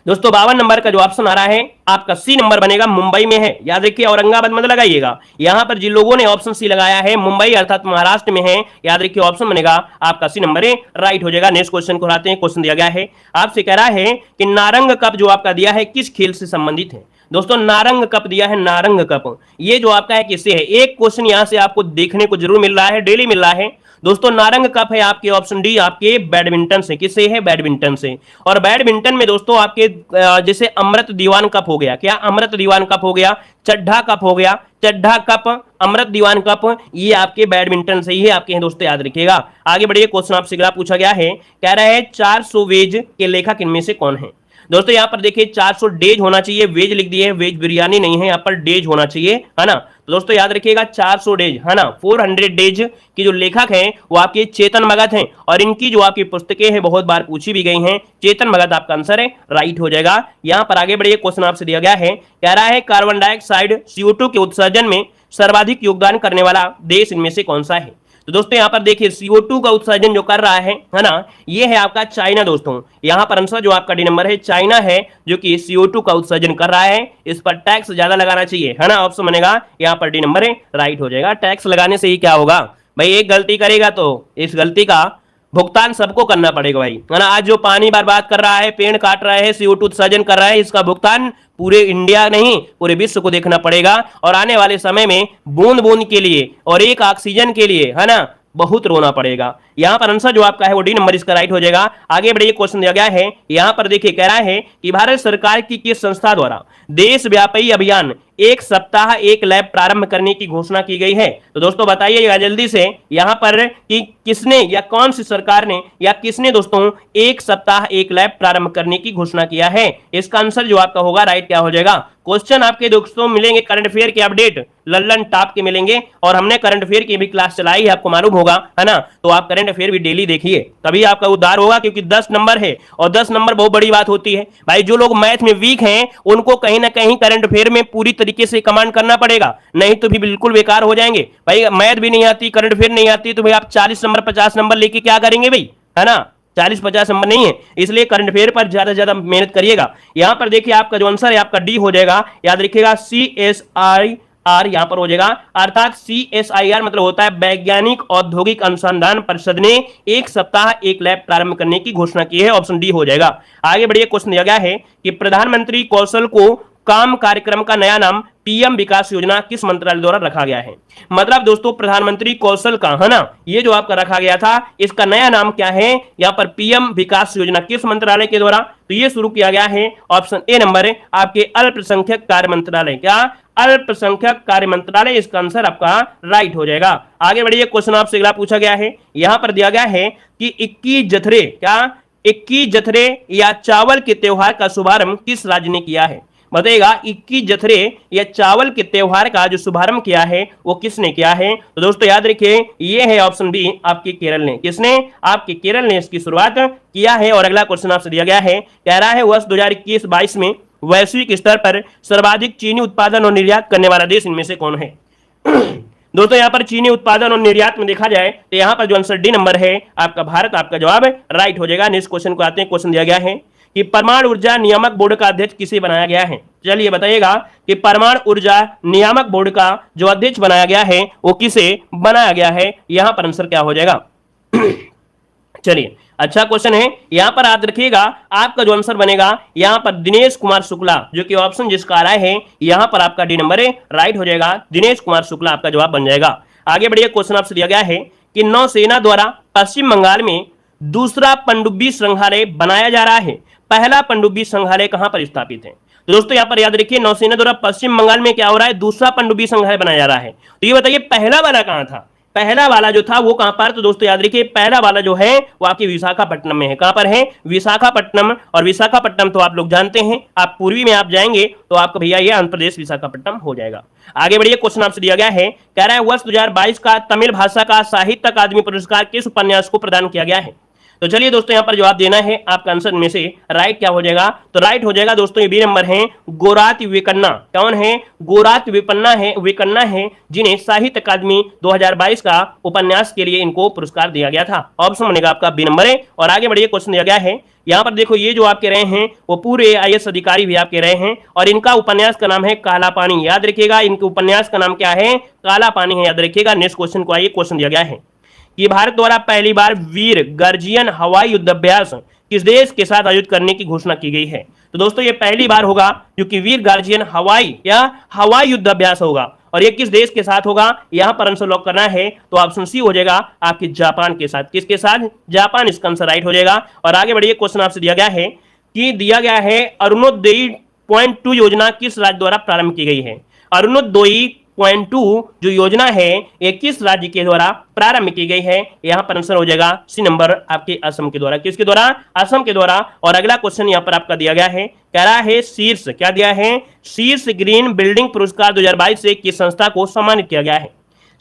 दोस्तों 52 नंबर का जो ऑप्शन आ रहा है आपका सी नंबर बनेगा, मुंबई में है, याद रखिए, औरंगाबाद मत लगाइएगा। यहां पर जिन लोगों ने ऑप्शन सी लगाया है मुंबई अर्थात महाराष्ट्र में है, याद रखिए ऑप्शन बनेगा आपका सी नंबर राइट हो जाएगा। नेक्स्ट क्वेश्चन को आते हैं, क्वेश्चन दिया गया है आपसे, कह रहा है कि नारंग कप जो आपका दिया है किस खेल से संबंधित है। दोस्तों नारंग कप दिया है, नारंग कप ये जो आपका है किससे है। एक क्वेश्चन यहां से आपको देखने को जरूर मिल रहा है, डेली मिल रहा है दोस्तों। नारंग कप है आपके ऑप्शन डी, आपके बैडमिंटन से, किससे है, बैडमिंटन से। और बैडमिंटन में दोस्तों आपके जैसे अमृत दीवान कप हो गया, क्या अमृत दीवान कप हो गया, चड्ढा कप हो गया, चड्ढा कप, अमृत दीवान कप, ये आपके बैडमिंटन से ही है आपके हैं दोस्तों, याद रखिएगा। आगे बढ़िए, क्वेश्चन आपसे अगला पूछा गया है, कह रहा है 400 वेज के लेखक इनमें से कौन है। दोस्तों यहाँ पर देखिए 400 डेज होना चाहिए, वेज लिख दिए है, वेज बिरयानी नहीं है, यहाँ पर डेज होना चाहिए, है ना। तो दोस्तों याद रखिएगा 400 डेज, है ना, 400 डेज की जो लेखक हैं वो आपके चेतन भगत हैं और इनकी जो आपकी पुस्तकें हैं बहुत बार पूछी भी गई हैं। चेतन भगत आपका आंसर है, राइट हो जाएगा। यहाँ पर आगे बढ़िए, क्वेश्चन आपसे दिया गया है, कह रहा है कार्बन डाइऑक्साइड CO2 के उत्सर्जन में सर्वाधिक योगदान करने वाला देश इनमें से कौन सा है। तो दोस्तों यहाँ पर देखिए CO2 का उत्सर्जन जो कर रहा है ना, ये है आपका चाइना दोस्तों। यहाँ पर आंसर जो आपका डी नंबर है चाइना है जो कि CO2 का उत्सर्जन कर रहा है, इस पर टैक्स ज्यादा लगाना चाहिए, है ना, ऑप्शन बनेगा यहाँ पर डी नंबर है, राइट हो जाएगा। टैक्स लगाने से ही क्या होगा भाई, एक गलती करेगा तो इस गलती का भुगतान सबको करना पड़ेगा भाई, है ना। आज जो पानी बर्बाद कर रहा है, पेड़ काट रहा है, CO2 उत्सर्जन कर रहा है, इसका भुगतान पूरे इंडिया नहीं पूरे विश्व को देखना पड़ेगा और आने वाले समय में बूंद बूंद के लिए और एक ऑक्सीजन के लिए, है ना, बहुत रोना पड़ेगा। यहां पर आंसर जो आपका है वो डी नंबर इसका राइट हो जाएगा। आगे बढ़िए, क्वेश्चन दिया गया है, यहां पर देखिए कह रहा है कि भारत सरकार की किस संस्था द्वारा देशव्यापी अभियान एक सप्ताह एक लैब प्रारंभ करने की घोषणा की गई है। तो दोस्तों बताइएगा जल्दी से यहां पर कि किसने या कौन सी सरकार ने या किसने दोस्तों एक सप्ताह एक लैब प्रारंभ करने की घोषणा किया है। इसका आंसर जो आपका होगा राइट क्या हो जाएगा। क्वेश्चन आपके दोस्तों मिलेंगे करंट अफेयर के अपडेट लल्लन टॉप के मिलेंगे और हमने करंट अफेयर की भी क्लास चलाई है, आपको मालूम होगा, है ना। तो आप करंट अफेयर भी डेली देखिए, तभी आपका उद्धार होगा, क्योंकि 10 नंबर है और 10 नंबर बहुत बड़ी बात होती है भाई। जो लोग मैथ में वीक हैं उनको कहीं ना कहीं करंट अफेयर में पूरी तरीके से कमांड करना पड़ेगा, नहीं तो भी बिल्कुल बेकार हो जाएंगे भाई। मैथ भी नहीं आती, करंट अफेयर नहीं आती, तो भाई आप 40 नंबर 50 नंबर लेके क्या करेंगे भाई, है ना। 40-50 नंबर नहीं है, इसलिए करंट अफेयर पर ज्यादा से ज्यादा मेहनत करिएगा। यहां पर देखिए आपका जो आंसर है आपका डी हो जाएगा, याद रखिएगा CSIR यहां पर हो जाएगा, अर्थात CSIR मतलब होता है वैज्ञानिक औद्योगिक अनुसंधान परिषद ने एक सप्ताह एक लैब प्रारंभ करने की घोषणा की है, ऑप्शन डी हो जाएगा। आगे बढ़िए, क्वेश्चन दिया गया है कि प्रधानमंत्री कौशल को काम कार्यक्रम का नया नाम PM विकास योजना किस मंत्रालय द्वारा रखा गया है। मतलब दोस्तों प्रधानमंत्री कौशल का, है ना, ये जो आपका रखा गया था इसका नया नाम क्या है, यहाँ पर PM विकास योजना किस मंत्रालय के द्वारा, तो ये शुरू किया गया है, ऑप्शन ए नंबर है आपके अल्पसंख्यक कार्य मंत्रालय, क्या अल्पसंख्यक कार्य मंत्रालय, इसका आंसर आपका राइट हो जाएगा। आगे बढ़िए, क्वेश्चन आपसे अगला पूछा गया है, यहां पर दिया गया है कि 21 जथरे, क्या 21 जथरे या चावल के त्योहार का शुभारंभ किस राज्य ने किया है। बताइएगा 21 जथरे या चावल के त्योहार का जो शुभारंभ किया है वो किसने किया है? तो दोस्तों याद रखिए ये है ऑप्शन बी, आपके केरल ने। किसने? आपके केरल ने इसकी शुरुआत किया है। और अगला क्वेश्चन आपसे दिया गया है, कह रहा है वर्ष 2021-22 में वैश्विक स्तर पर सर्वाधिक चीनी उत्पादन और निर्यात करने वाला देश इनमें से कौन है? दोस्तों यहाँ पर चीनी उत्पादन और निर्यात में देखा जाए तो यहाँ पर जो आंसर डी नंबर है आपका भारत, आपका जवाब राइट हो जाएगा। नेक्स्ट क्वेश्चन को आते हैं। क्वेश्चन दिया गया है कि परमाणु ऊर्जा नियामक बोर्ड का अध्यक्ष किसे बनाया गया है? चलिए बताइएगा कि परमाणु ऊर्जा नियामक बोर्ड का जो अध्यक्ष बनाया गया है वो किसे बनाया गया है? यहां पर आंसर क्या हो जाएगा? चलिए अच्छा क्वेश्चन है, यहां पर याद रखिएगा आपका जो आंसर बनेगा यहां पर दिनेश कुमार शुक्ला, जो कि ऑप्शन जिसका आ रहा है यहां पर आपका डी नंबर राइट हो जाएगा। दिनेश कुमार शुक्ला आपका जवाब बन जाएगा। आगे बढ़िए, क्वेश्चन आपसे दिया गया है कि नौसेना द्वारा पश्चिम बंगाल में दूसरा पनडुब्बी संग्रहालय बनाया जा रहा है। पहला पनडुब्बी संग्रहालय कहां पर स्थापित है? तो दोस्तों यहां पर याद रखिए नौसेना द्वारा पश्चिम बंगाल में क्या हो रहा है? दूसरा पनडुब्बी संग्रहालय बनाया जा रहा है। तो ये बताइए पहला वाला कहां था? पहला वाला जो था वो कहां पर? तो दोस्तों याद रखिए पहला वाला जो है वो आपकी विशाखापट्टनम में है। कहां पर है? विशाखापट्टनम। और विशाखापट्टनम तो आप लोग जानते हैं, आप पूर्वी में आप जाएंगे तो आपका भैया ये आंध्र प्रदेश विशाखापट्टनम हो जाएगा। आगे बढ़िए, क्वेश्चन आपसे दिया गया है, कह रहा है वर्ष 2022 का तमिल भाषा का साहित्य अकादमी पुरस्कार किस उपन्यास को प्रदान किया गया है? तो चलिए दोस्तों यहाँ पर जवाब देना है। आपका आंसर में से राइट क्या हो जाएगा? तो राइट हो जाएगा दोस्तों ये बी नंबर है, गोरात विकन्ना। कौन है? गोरात विकन्ना है जिन्हें साहित्य अकादमी 2022 का उपन्यास के लिए इनको पुरस्कार दिया गया था। ऑप्शन बनेगा आपका बी नंबर है। और आगे बढ़िए, क्वेश्चन दिया गया है, यहाँ पर देखो ये जो आप कह रहे हैं वो पूरे IAS अधिकारी भी आप कह रहे हैं और इनका उपन्यास का नाम है काला पानी। याद रखिएगा इनके उपन्यास का नाम क्या है? काला पानी है, याद रखिएगा। नेक्स्ट क्वेश्चन को आइए, क्वेश्चन दिया गया है कि भारत द्वारा पहली बार वीर गर्जियन हवाई युद्धाभ्यास किस देश के साथ आयोजित करने की घोषणा की गई है? तो दोस्तों ये पहली बार होगा जो कि वीर गार्जियन हवाई युद्धाभ्यास होगा। और ये किस देश के साथ होगा? यहां पर आंसर लॉक करना है तो ऑप्शन सी हो जाएगा आपके जापान के साथ। किसके साथ? जापान, इसका आंसर राइट हो जाएगा। और आगे बढ़िए, क्वेश्चन आपसे दिया गया है कि दिया गया है अरुणोदय पॉइंट 2 योजना किस राज्य द्वारा प्रारंभ की गई है? अरुणोदय पॉइंट 2 जो योजना है ये किस राज्य के द्वारा प्रारंभ की गई है? यहां पर आंसर हो जाएगा सी नंबर आपके असम के द्वारा। किसके द्वारा? असम के द्वारा। और अगला क्वेश्चन यहां पर आपका दिया गया है, कह रहा है शीर्ष, क्या दिया है? शीर्ष ग्रीन बिल्डिंग पुरस्कार 2022 से किस संस्था को सम्मानित किया गया है?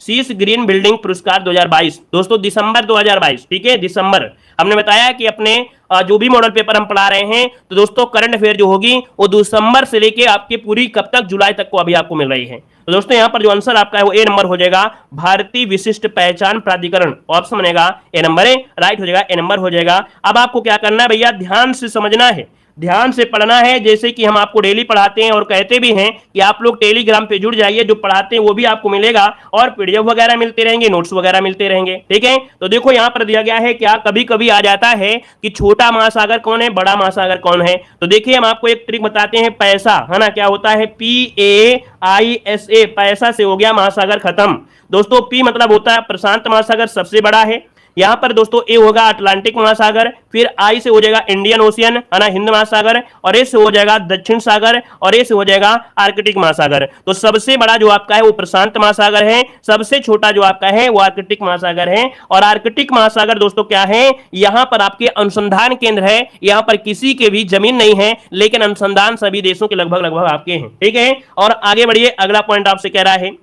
शीर्ष ग्रीन बिल्डिंग पुरस्कार 2022 दोस्तों दिसंबर 2022, ठीक है दिसंबर। हमने बताया कि अपने जो भी मॉडल पेपर हम पढ़ा रहे हैं तो दोस्तों करंट अफेयर जो होगी वो दिसंबर से लेके आपके पूरी कब तक? जुलाई तक को अभी आपको मिल रही है। तो दोस्तों यहाँ पर जो आंसर आपका है वो ए नंबर हो जाएगा, भारतीय विशिष्ट पहचान प्राधिकरण। ऑप्शन बनेगा ए नंबर, राइट हो जाएगा, ए नंबर हो जाएगा। अब आपको क्या करना है भैया? ध्यान से समझना है, ध्यान से पढ़ना है। जैसे कि हम आपको डेली पढ़ाते हैं और कहते भी हैं कि आप लोग टेलीग्राम पे जुड़ जाइए, जो पढ़ाते हैं वो भी आपको मिलेगा और पीडीएफ वगैरह मिलते रहेंगे, नोट्स वगैरह मिलते रहेंगे, ठीक है। तो देखो यहाँ पर दिया गया है क्या कभी कभी आ जाता है कि छोटा महासागर कौन है, बड़ा महासागर कौन है। तो देखिए हम आपको एक ट्रिक बताते हैं, पैसा है ना, क्या होता है PAISA, पैसा से हो गया महासागर खत्म। दोस्तों P मतलब होता है प्रशांत महासागर, सबसे बड़ा है। यहां पर दोस्तों ए होगा अटलांटिक महासागर, फिर आई से हो जाएगा इंडियन ओशियन है ना, हिंद महासागर, और ए से हो जाएगा दक्षिण सागर, और ए से हो जाएगा आर्कटिक महासागर। तो सबसे बड़ा जो आपका है वो प्रशांत महासागर है, सबसे छोटा जो आपका है वो आर्कटिक महासागर है। और आर्कटिक महासागर दोस्तों क्या है, यहां पर आपके अनुसंधान केंद्र है, यहां पर किसी के भी जमीन नहीं है, लेकिन अनुसंधान सभी देशों के लगभग आपके हैं, ठीक है। और आगे बढ़िए, अगला पॉइंट आपसे कह रहा है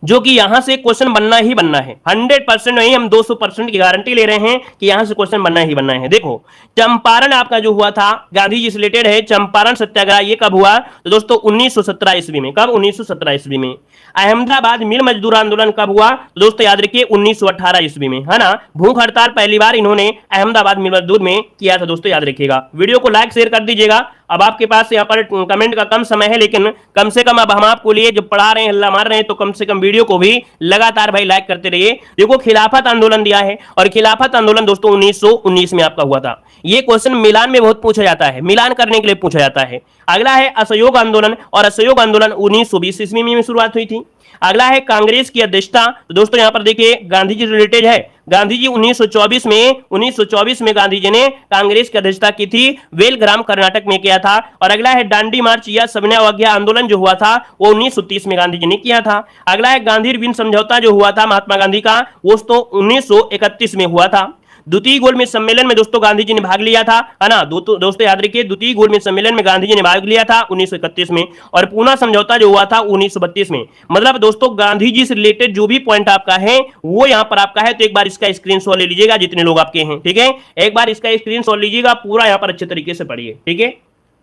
जो कि यहां से क्वेश्चन बनना ही बनना है, 100% नहीं, हम 200% की गारंटी ले रहे हैं कि यहां से क्वेश्चन बनना ही बनना है। देखो चंपारण आपका जो हुआ था, गांधी जी से रिलेटेड है, चंपारण सत्याग्रह, ये कब हुआ तो दोस्तों 1917 ईस्वी में। कब? 1917 ईस्वी में। अहमदाबाद मिल मजदूर आंदोलन कब हुआ तो दोस्तों याद रखिए 1918 ईस्वी में, है ना। भूख हड़ताल पहली बार इन्होंने अहमदाबाद मिल मजदूर में किया था, दोस्तों याद रखिएगा। वीडियो को लाइक शेयर कर दीजिएगा। अब आपके पास यहाँ पर कमेंट का कम समय है, लेकिन कम से कम अब हम आपको लिए जो पढ़ा रहे हैं, हल्ला मार रहे हैं, तो कम से कम वीडियो को भी लगातार भाई लाइक करते रहिए। देखो खिलाफत आंदोलन दिया है, और खिलाफत आंदोलन दोस्तों 1919 में आपका हुआ था। ये क्वेश्चन मिलान में बहुत पूछा जाता है, मिलान करने के लिए पूछा जाता है। अगला है असहयोग आंदोलन, और असहयोग आंदोलन 1920 ईस्वी में शुरुआत हुई थी। अगला है कांग्रेस की अध्यक्षता, तो दोस्तों यहां पर देखिए गांधी जी रिलेटेड है। गांधी जी 1924 में गांधी जी ने कांग्रेस की अध्यक्षता की थी, बेलग्राम कर्नाटक में किया था। और अगला है दांडी मार्च या सविनय अवज्ञा आंदोलन जो हुआ था वो 1930 में गांधी जी ने किया था। अगला है गांधी-इरविन समझौता जो हुआ था महात्मा गांधी का, वो तो 1931 में हुआ था। द्वितीय गोलमेज सम्मेलन में दोस्तों गांधी जी ने भाग लिया था, है ना। दोस्तों याद रखिए, द्वितीय गोलमेज सम्मेलन में गांधी जी ने भाग लिया था 1931 में, और पूना समझौता जो हुआ था 1932 में। मतलब दोस्तों गांधी जी से रिलेटेड जो भी पॉइंट आपका है वो यहां पर आपका है, तो एक बार इसका स्क्रीनशॉट ले लीजिएगा जितने लोग आपके हैं, ठीक है। एक बार इसका स्क्रीनशॉट लीजिएगा, पूरा यहां पर अच्छे तरीके से पढ़िए, ठीक है।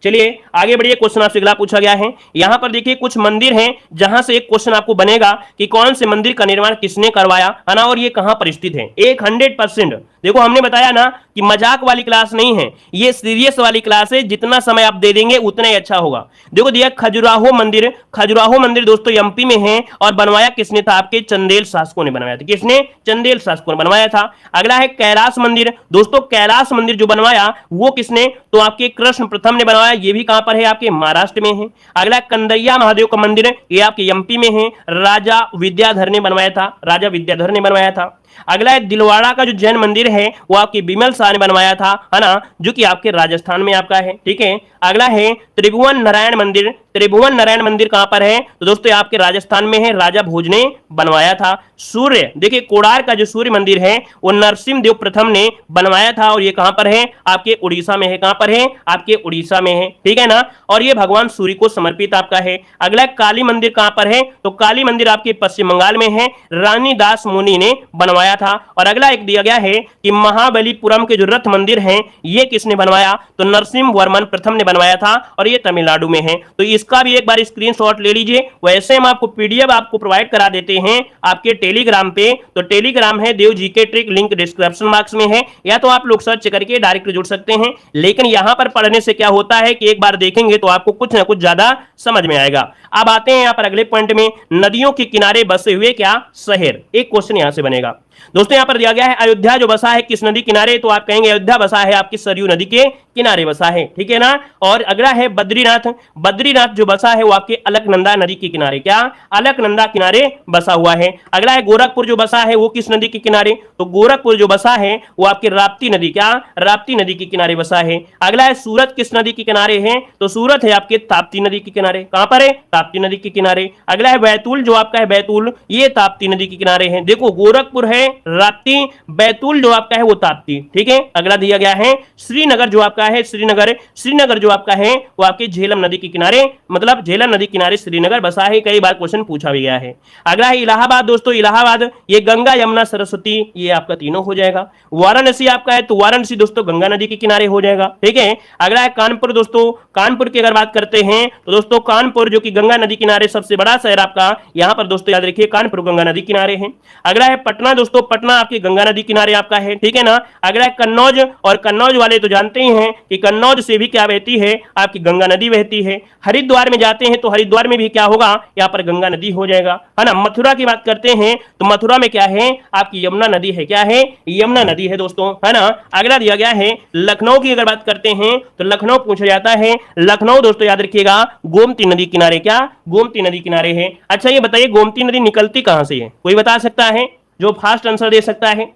चलिए आगे बढ़िए, क्वेश्चन आपसे अगला पूछा गया है। यहां पर देखिए कुछ मंदिर हैं जहां से एक क्वेश्चन आपको बनेगा कि कौन से मंदिर का निर्माण किसने करवाया, है ना, और ये कहां पर स्थित है। 100% देखो हमने बताया ना कि मजाक वाली क्लास नहीं है, ये सीरियस वाली क्लास है। जितना समय आप दे देंगे उतना ही अच्छा होगा। देखो दिया खजुराहो मंदिर, खजुराहो मंदिर दोस्तों एमपी में है, और बनवाया किसने था, आपके चंदेल शासकों ने बनवाया था। किसने, चंदेल शासकों ने बनवाया था। अगला है कैलाश मंदिर, दोस्तों कैलाश मंदिर जो बनवाया वो किसने, तो आपके कृष्ण प्रथम ने बनवाया, ये भी कहां पर है, आपके महाराष्ट्र में है। अगला कंदैया महादेव का मंदिर, ये आपके एमपी में है, राजा विद्याधर ने बनवाया था, राजा विद्याधर ने बनवाया था। अगला है दिलवाड़ा का जो जैन मंदिर है वो आपके बिमल शाह ने बनवाया था, है ना, जो कि आपके राजस्थान में आपका है, ठीक है। अगला है त्रिभुवन नारायण मंदिर, त्रिभुवन नारायण मंदिर कहां पर है, तो दोस्तों आपके राजस्थान में है, राजा भोज ने बनवाया था। सूर्य, देखिए कोणार्क का जो सूर्य मंदिर है वो नरसिंह देव प्रथम ने बनवाया था, और ये कहां पर है, आपके उड़ीसा में है। कहां पर है, आपके उड़ीसा में है, ठीक है ना, और ये भगवान सूर्य को समर्पित आपका है। अगला काली मंदिर कहां पर है, तो काली मंदिर आपके पश्चिम बंगाल में है, रानी दास मुनि ने बनवाया था। और अगला एक दिया गया है कि महाबलीपुरम के जो रथ मंदिर हैं ये किसने बनवाया, तो नरसिंह वर्मन प्रथम ने बनवाया था, और ये तमिलनाडु में है। तो इसका भी एक बार स्क्रीनशॉट ले लीजिए। वैसे हम आपको पीडीएफ आपको प्रोवाइड करा देते हैं आपके टेलीग्राम पे, तो टेलीग्राम है Dev GK trick, link description box में है, या तो आप लोग सर्च करके डायरेक्ट जुड़ सकते हैं। लेकिन यहां पर पढ़ने से क्या होता है कि एक बार देखेंगे तो आपको कुछ ना कुछ ज्यादा समझ में आएगा। अब आते हैं यहां पर अगले पॉइंट में, नदियों के किनारे बसे हुए क्या शहर। एक क्वेश्चन यहां से बनेगा दोस्तों। यहां पर दिया गया है अयोध्या जो बसा है किस नदी किनारे, तो आप कहेंगे अयोध्या बसा है आपकी सरयू नदी के किनारे बसा है, ठीक है ना। और अगला है बद्रीनाथ, बद्रीनाथ जो बसा है वो आपके अलकनंदा नदी के किनारे, क्या, अलकनंदा किनारे बसा हुआ है। अगला है गोरखपुर जो बसा है वो किस नदी के किनारे, तो गोरखपुर जो बसा है वो आपके राप्ती नदी, क्या, राप्ती नदी के किनारे बसा है। अगला है सूरत किस नदी के किनारे है, तो सूरत है आपके ताप्ती नदी के किनारे। कहां पर है, ताप्ती नदी के किनारे। अगला है बैतूल जो आपका है, बैतूल ये ताप्ती नदी के किनारे है। देखो गोरखपुर है राप्ती, बैतूल जो आपका है वो ताप्ती, ठीक है। अगला दिया गया है श्रीनगर जो आपका है, श्रीनगर, श्रीनगर जो आपका है वो आपके झेलम नदी के किनारे, मतलब झेलम नदी किनारे श्रीनगर बसा है। कई बार क्वेश्चन पूछा भी गया है। अगला है इलाहाबाद दोस्तों, इलाहाबाद ये गंगा यमुना सरस्वती ये आपका तीनों हो जाएगा। वाराणसी आपका है तो वाराणसी दोस्तों गंगा नदी के किनारे हो जाएगा, ठीक है। अगला है कानपुर दोस्तों, कानपुर की अगर बात करते हैं तो दोस्तों कानपुर जो कि गंगा नदी किनारे सबसे बड़ा शहर आपका, यहां पर दोस्तों याद रखिए कानपुर गंगा नदी किनारे है। अगला है पटना दोस्तों, पटना आपकी गंगा नदी किनारे आपका है, ठीक है ना। अगला है कन्नौज, और कन्नौज वाले तो जानते ही हैं कि कन्नौज से भी क्या बहती है, आपकी गंगा नदी बहती है। हरिद्वार में जाते हैं तो हरिद्वार में भी क्या होगा, यहाँ पर गंगा नदी हो जाएगा, है ना। मथुरा की बात करते हैं तो मथुरा में क्या है, आपकी यमुना नदी है, क्या है, यमुना नदी है दोस्तों, है ना। अगला दिया गया है लखनऊ की अगर बात करते हैं तो लखनऊ पूछा जाता है, लखनऊ दोस्तों याद रखिएगा गोमती नदी किनारे, क्या, गोमती नदी किनारे है। अच्छा ये बताइए गोमती नदी निकलती कहां से है, कोई बता सकता है, जो फास्ट आंसर दे सकता है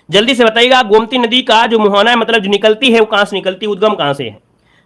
जल्दी से बताइएगा। गोमती नदी का जो मुहाना है, मतलब जो निकलती है वो कहां से निकलती है, उद्गम कहां से है।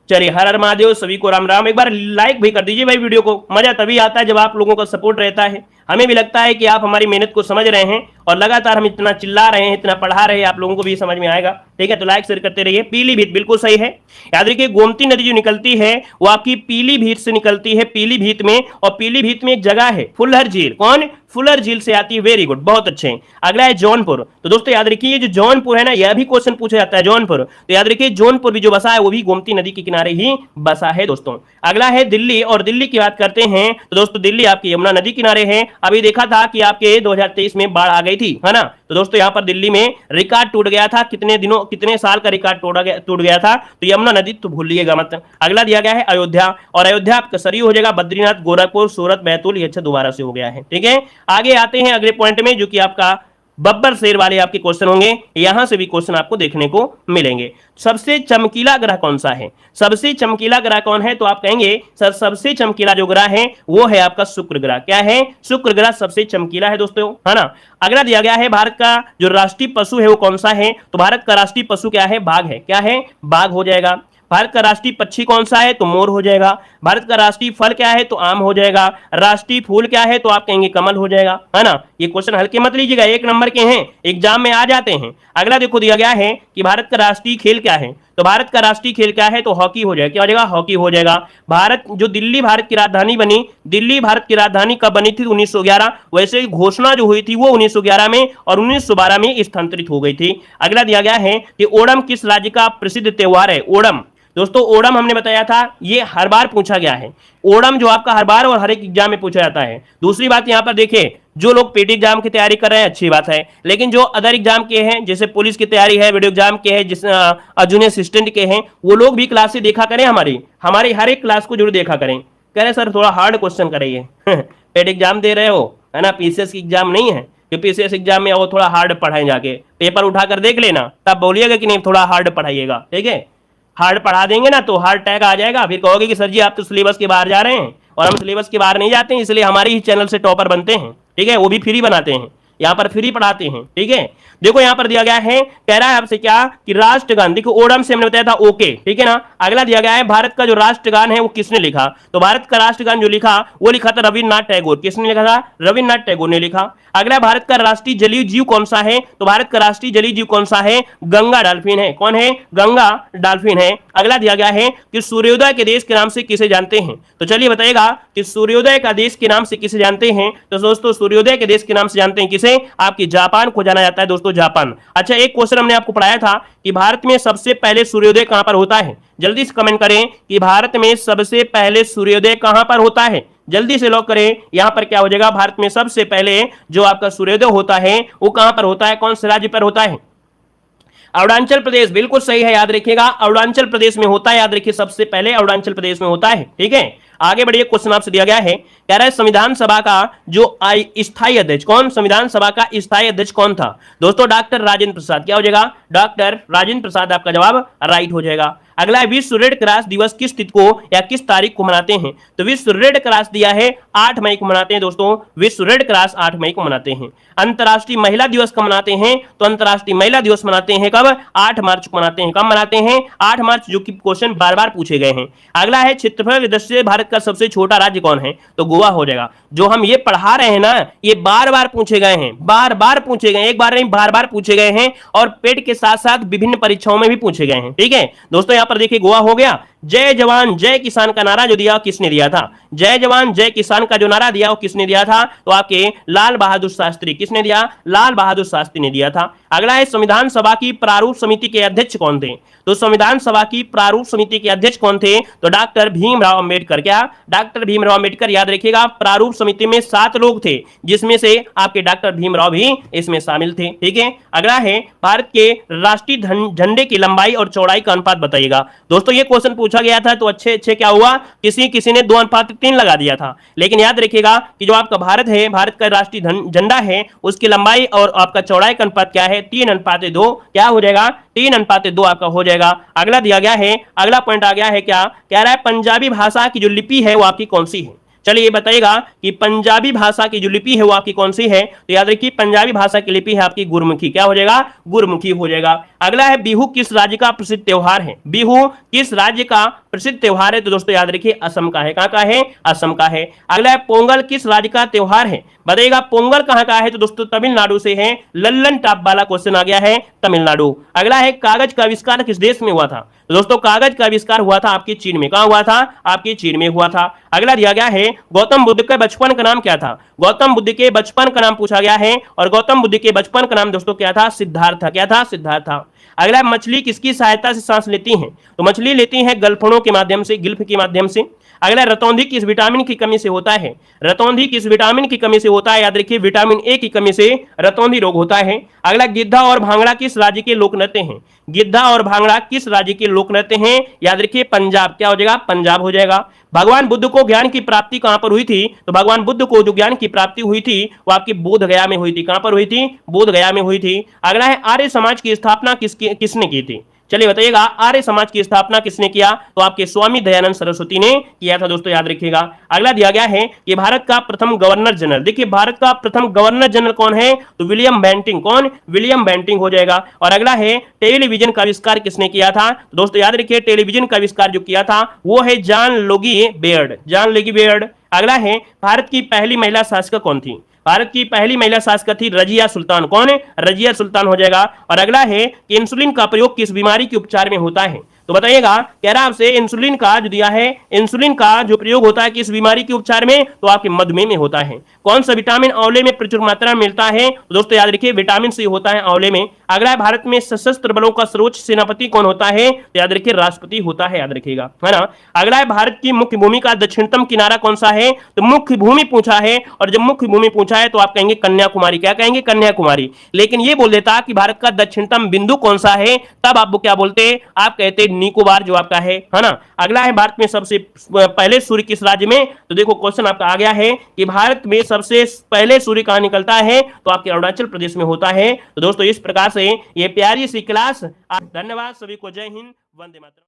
चलिए हर हर महादेव, सभी को राम राम। एक बार लाइक भी कर दीजिए भाई वीडियो को, मजा तभी आता है जब आप लोगों का सपोर्ट रहता है। हमें भी लगता है कि आप हमारी मेहनत को समझ रहे हैं, और लगातार हम इतना चिल्ला रहे हैं, इतना पढ़ा रहे हैं, आप लोगों को भी समझ में आएगा, ठीक है। तो लाइक शेयर करते रहिए। पीलीभीत बिल्कुल सही है, याद रखिए गोमती नदी जो निकलती है वो आपकी पीलीभीत से निकलती है, पीलीभीत में, और पीलीभीत में एक जगह है फुलहर झील, कौन, फुलर झील से आती है, वेरी गुड, बहुत अच्छे। अगला है जौनपुर, तो दोस्तों याद रखिए ये जो जौनपुर है ना, यह भी क्वेश्चन पूछा जाता है जौनपुर, तो याद रखिए जौनपुर भी जो बसा है वो भी गोमती नदी के किनारे ही बसा है दोस्तों। अगला है दिल्ली, और दिल्ली की बात करते हैं तो दोस्तों दिल्ली आपकी यमुना नदी किनारे है। अभी देखा था कि आपके 2023 में बाढ़ आ गई थी, है ना, तो दोस्तों यहां पर दिल्ली में रिकॉर्ड टूट गया था, कितने दिनों कितने साल का रिकॉर्ड टूट गया था, तो यमुना नदी तो भूलिएगा मत। अगला दिया गया है अयोध्या, और अयोध्या आपका सरयू हो जाएगा, बद्रीनाथ, गोरखपुर, सूरत, बैतूल, ये अच्छा दोबारा से हो गया है, ठीक है। आगे आते हैं अगले पॉइंट में, जो कि आपका बब्बर शेर वाले आपके क्वेश्चन होंगे, यहां से भी क्वेश्चन आपको देखने को मिलेंगे। सबसे चमकीला ग्रह कौन सा है, सबसे चमकीला ग्रह कौन है, तो आप कहेंगे सर सबसे चमकीला जो ग्रह है वो है आपका शुक्र ग्रह, क्या है, शुक्र ग्रह सबसे चमकीला है दोस्तों, है ना। अगला दिया गया है भारत का जो राष्ट्रीय पशु है वो कौन सा है, तो भारत का राष्ट्रीय पशु क्या है, बाघ है, क्या है, बाघ हो जाएगा। भारत का राष्ट्रीय पक्षी कौन सा है? तो मोर हो जाएगा। भारत का राष्ट्रीय फल क्या है? तो आम हो जाएगा। राष्ट्रीय फूल क्या है? तो आप कहेंगे कमल हो जाएगा, है ना। ये क्वेश्चन हल्के मत लीजिएगा, 1 नंबर के हैं, एग्जाम में आ जाते हैं। अगला देखो दिया गया है कि भारत का राष्ट्रीय खेल क्या है? तो भारत का राष्ट्रीय खेल क्या है? तो हॉकी हो जाएगा। क्या हो जाएगा? हॉकी हो जाएगा। भारत जो दिल्ली भारत की राजधानी बनी, दिल्ली भारत की राजधानी कब बनी थी? 1911। वैसे घोषणा जो हुई थी वो 1911 में और 1912 में स्थानांतरित हो गई थी। अगला दिया गया है कि ओणम किस राज्य का प्रसिद्ध त्योहार है? ओणम दोस्तों, ओणम हमने बताया था ये हर बार पूछा गया है। ओणम जो आपका हर बार और हर एक एग्जाम में पूछा जाता है। दूसरी बात यहां पर देखिए, जो लोग पेटी एग्जाम की तैयारी कर रहे हैं अच्छी बात है, लेकिन जो अदर एग्जाम के हैं जैसे पुलिस की तैयारी है, वीडियो एग्जाम के हैं, जिस जूनियर असिस्टेंट के हैं, वो लोग भी क्लास से देखा करें, हमारी हर एक क्लास को जरूर देखा करें। कह रहे सर थोड़ा हार्ड क्वेश्चन करिए पेट एग्जाम दे रहे हो, है ना, पीसीएस की एग्जाम नहीं है कि पीसीएस एग्जाम में वो थोड़ा हार्ड पढ़ाएं, जाके पेपर उठाकर देख लेना, तब बोलिएगा कि नहीं थोड़ा हार्ड पढ़ाइएगा, ठीक है। हार्ड पढ़ा देंगे ना तो हार्ड टैग आ जाएगा, फिर कहोगे कि सर जी आप तो सिलेबस के बाहर जा रहे हैं, और हम सिलेबस के बाहर नहीं जाते हैं, इसलिए हमारी ही चैनल से टॉपर बनते हैं, ठीक है, वो भी फ्री बनाते हैं, यहाँ पर फ्री पढ़ाते हैं, ठीक है। देखो यहाँ पर दिया गया है, कह रहा है आपसे क्या कि राष्ट्रगान, देखो ओणम से हमने बताया था ओके, ठीक है ना। अगला दिया गया है भारत का जो राष्ट्रगान है वो किसने लिखा? तो भारत का राष्ट्रगान जो लिखा वो लिखा था रविन्द्रनाथ टैगोर। किसने लिखा था? रविन्द्रनाथ टैगोर ने लिखा। अगला भारत का राष्ट्रीय जलीय जीव कौन सा है? तो भारत का राष्ट्रीय जलीय जीव कौन सा है? गंगा डॉल्फिन है। कौन है? गंगा डॉल्फिन है। अगला दिया गया है कि सूर्योदय के देश के नाम से किसे जानते हैं? तो चलिए बताइएगा कि सूर्योदय का देश के नाम से किसे जानते हैं? तो दोस्तों सूर्योदय के देश के नाम से जानते हैं किसे? आपकी जापान को जाना जाता है दोस्तों, जापान। अच्छा, एक क्वेश्चन हमने आपको पढ़ाया था कि भारत में सबसे पहले सूर्योदय कहां पर होता है? जल्दी से कमेंट करें कि भारत में सबसे पहले सूर्योदय कहां पर होता है, जल्दी से लॉक करें। यहां पर क्या हो जाएगा? भारत में सबसे पहले जो आपका सूर्योदय होता है वो कहां पर होता है? कौन से राज्य पर होता है? अरुणाचल प्रदेश, बिल्कुल सही है, याद रखिएगा अरुणाचल प्रदेश में होता है, याद रखिए सबसे पहले अरुणाचल प्रदेश में होता है, ठीक है। आगे बढ़िए, क्वेश्चन आपसे दिया गया है, कह रहा है संविधान सभा का जो स्थायी अध्यक्ष कौन? संविधान सभा का स्थायी अध्यक्ष कौन था? दोस्तों डॉक्टर राजेंद्र प्रसाद। क्या हो जाएगा? डॉक्टर राजेंद्र प्रसाद आपका जवाब राइट हो जाएगा। अगला है विश्व रेड क्रॉस दिवस किस तिथि को या किस तारीख को मनाते हैं? तो विश्व रेड क्रॉस दिया है 8 मई को मनाते हैं दोस्तों, विश्व रेड क्रॉस 8 मई को मनाते हैं। अंतरराष्ट्रीय महिला दिवस कब मनाते हैं? तो अंतरराष्ट्रीय महिला दिवस मनाते हैं कब? 8 मार्च को मनाते हैं। कब मनाते हैं? 8 मार्च, जो कि क्वेश्चन बार बार पूछे गए हैं। अगला है क्षेत्रफल की दृष्टि से भारत का सबसे छोटा राज्य कौन है? तो गोवा हो जाएगा। जो हम ये पढ़ा रहे हैं ना, ये बार बार पूछे गए हैं, बार बार पूछे गए, एक बार नहीं बार बार पूछे गए हैं, और पेट के साथ साथ विभिन्न परीक्षाओं में भी पूछे गए हैं, ठीक है दोस्तों। यहां पर देखिए गोवा हो गया। जय जवान जय किसान का नारा जो दिया किसने दिया था? जय जवान जय किसान का जो नारा दिया वो किसने दिया था? तो आपके लाल बहादुर शास्त्री। किसने दिया? लाल बहादुर शास्त्री ने दिया था। अगला है संविधान सभा की प्रारूप समिति के अध्यक्ष कौन थे? तो संविधान सभा की प्रारूप समिति के अध्यक्ष कौन थे? तो डॉक्टर भीमराव अंबेडकर। क्या? डॉक्टर भीमराव अंबेडकर। याद रखिएगा प्रारूप समिति में 7 लोग थे, जिसमें से आपके डॉक्टर भीमराव भी इसमें शामिल थे, ठीक है। अगला है भारत के राष्ट्रीय झंडे की लंबाई और चौड़ाई का अनुपात बताइएगा। दोस्तों ये क्वेश्चन पूछा गया था तो अच्छे क्या हुआ, किसी ने 2:3 लगा दिया था, लेकिन याद रखिएगा कि जो आपका भारत है, भारत का राष्ट्रीय झंडा है, उसकी लंबाई और आपका चौड़ाई का अनुपात क्या है? 3:2। क्या हो जाएगा? 3:2 आपका हो जाएगा। अगला दिया गया है, अगला पॉइंट आ गया है, क्या कह रहा है? पंजाबी भाषा की जो लिपि है वो आपकी कौन सी है? चलिए ये बताइएगा कि पंजाबी भाषा की जो लिपि है वो आपकी कौन सी है? तो याद रखिए पंजाबी भाषा की लिपि है आपकी गुरमुखी। क्या हो जाएगा? गुरमुखी हो जाएगा। अगला है बिहू किस राज्य का प्रसिद्ध त्योहार है? बिहू किस राज्य का प्रसिद्ध त्योहार है? तो दोस्तों याद रखिए असम का है। कहां का है? असम का है। अगला है पोंगल किस राज्य का त्योहार है? बताइएगा पोंगल कहां का है? तो दोस्तों तमिलनाडु से है। लल्लन टॉप वाला क्वेश्चन आ गया है, तमिलनाडु। अगला है कागज का आविष्कार किस देश में हुआ था? तो दोस्तों कागज का आविष्कार हुआ था आपकी चीन में। कहां हुआ था? आपकी चीन में हुआ था। अगला दिया गया है गौतम बुद्ध के बचपन का नाम क्या था? गौतम बुद्ध के बचपन का नाम पूछा गया है, और गौतम बुद्ध के बचपन का नाम दोस्तों क्या था? सिद्धार्थ था। क्या था? सिद्धार्थ था। अगला मछली किसकी सहायता से सांस लेती हैं? तो मछली लेती हैं गलफड़ों के माध्यम से, गिल्फ के माध्यम से। अगला रतौंधी किस विटामिन की कमी से होता है? रतौंधी किस विटामिन की कमी से होता है? याद रखिए विटामिन ए की कमी से रतौंधी रोग होता है। अगला गिद्धा और भांगड़ा किस राज्य के लोक नृत्य हैं? गिद्धा और भांगड़ा किस राज्य के लोक नृत्य हैं? याद रखिए पंजाब। क्या हो जाएगा? पंजाब हो जाएगा। भगवान बुद्ध को ज्ञान की प्राप्ति कहां पर हुई थी? तो भगवान बुद्ध को जो ज्ञान की प्राप्ति हुई थी वो आपकी बोध गया में हुई थी। कहां पर हुई थी? बोध गया में हुई थी। अगला है आर्य समाज की स्थापना किसने की थी? चलिए बताइएगा, आर्य समाज की स्थापना किसने किया? तो आपके स्वामी दयानंद सरस्वती ने किया था दोस्तों, याद रखिएगा। अगला दिया गया है कि भारत का प्रथम गवर्नर जनरल, देखिए भारत का प्रथम गवर्नर जनरल कौन है? तो विलियम बेंटिंग। कौन? विलियम बेंटिंग हो जाएगा। और अगला है टेलीविजन का आविष्कार किसने किया था? तो दोस्तों याद रखिए, टेलीविजन का आविष्कार जो किया था वो है John Logie Baird. John Logie Baird. अगला है भारत की पहली महिला शासक कौन थी? भारत की पहली महिला शासक थी रजिया सुल्तान। कौन है? रजिया सुल्तान हो जाएगा। और अगला है कि इंसुलिन का प्रयोग किस बीमारी के उपचार में होता है? तो बताइएगा, कह रहा आपसे इंसुलिन का जो दिया है, इंसुलिन का जो प्रयोग होता है किस बीमारी के उपचार में? तो आपके मधुमेह में होता है। कौन सा विटामिन आंवले में प्रचुर मात्रा में मिलता है? तो दोस्तों याद रखिए, विटामिन सी होता है आंवले में। अगला है भारत में सशस्त्र बलों का सर्वोच्च सेनापति कौन होता है? तो याद रखिए, राष्ट्रपति होता है, याद रखिएगा, है ना। अगला है भारत की मुख्य भूमि का दक्षिणतम किनारा कौन सा है? तो मुख्य भूमि पूछा है, और जब मुख्य भूमि पूछा है तो आप कहेंगे कन्याकुमारी। क्या कहेंगे? कन्याकुमारी। लेकिन ये बोल देता कि भारत का दक्षिणतम बिंदु कौन सा है, तब आप क्या बोलते? आप कहते निकोबार, जो आपका है ना। अगला है भारत में सबसे पहले सूर्य किस राज्य में? तो देखो क्वेश्चन आपका आ गया है कि भारत में सबसे पहले सूर्य कहां निकलता है? तो आपके अरुणाचल प्रदेश में होता है। तो दोस्तों इस प्रकार से ये प्यारी सी क्लास। धन्यवाद सभी को। जय हिंद, वंदे मातरम।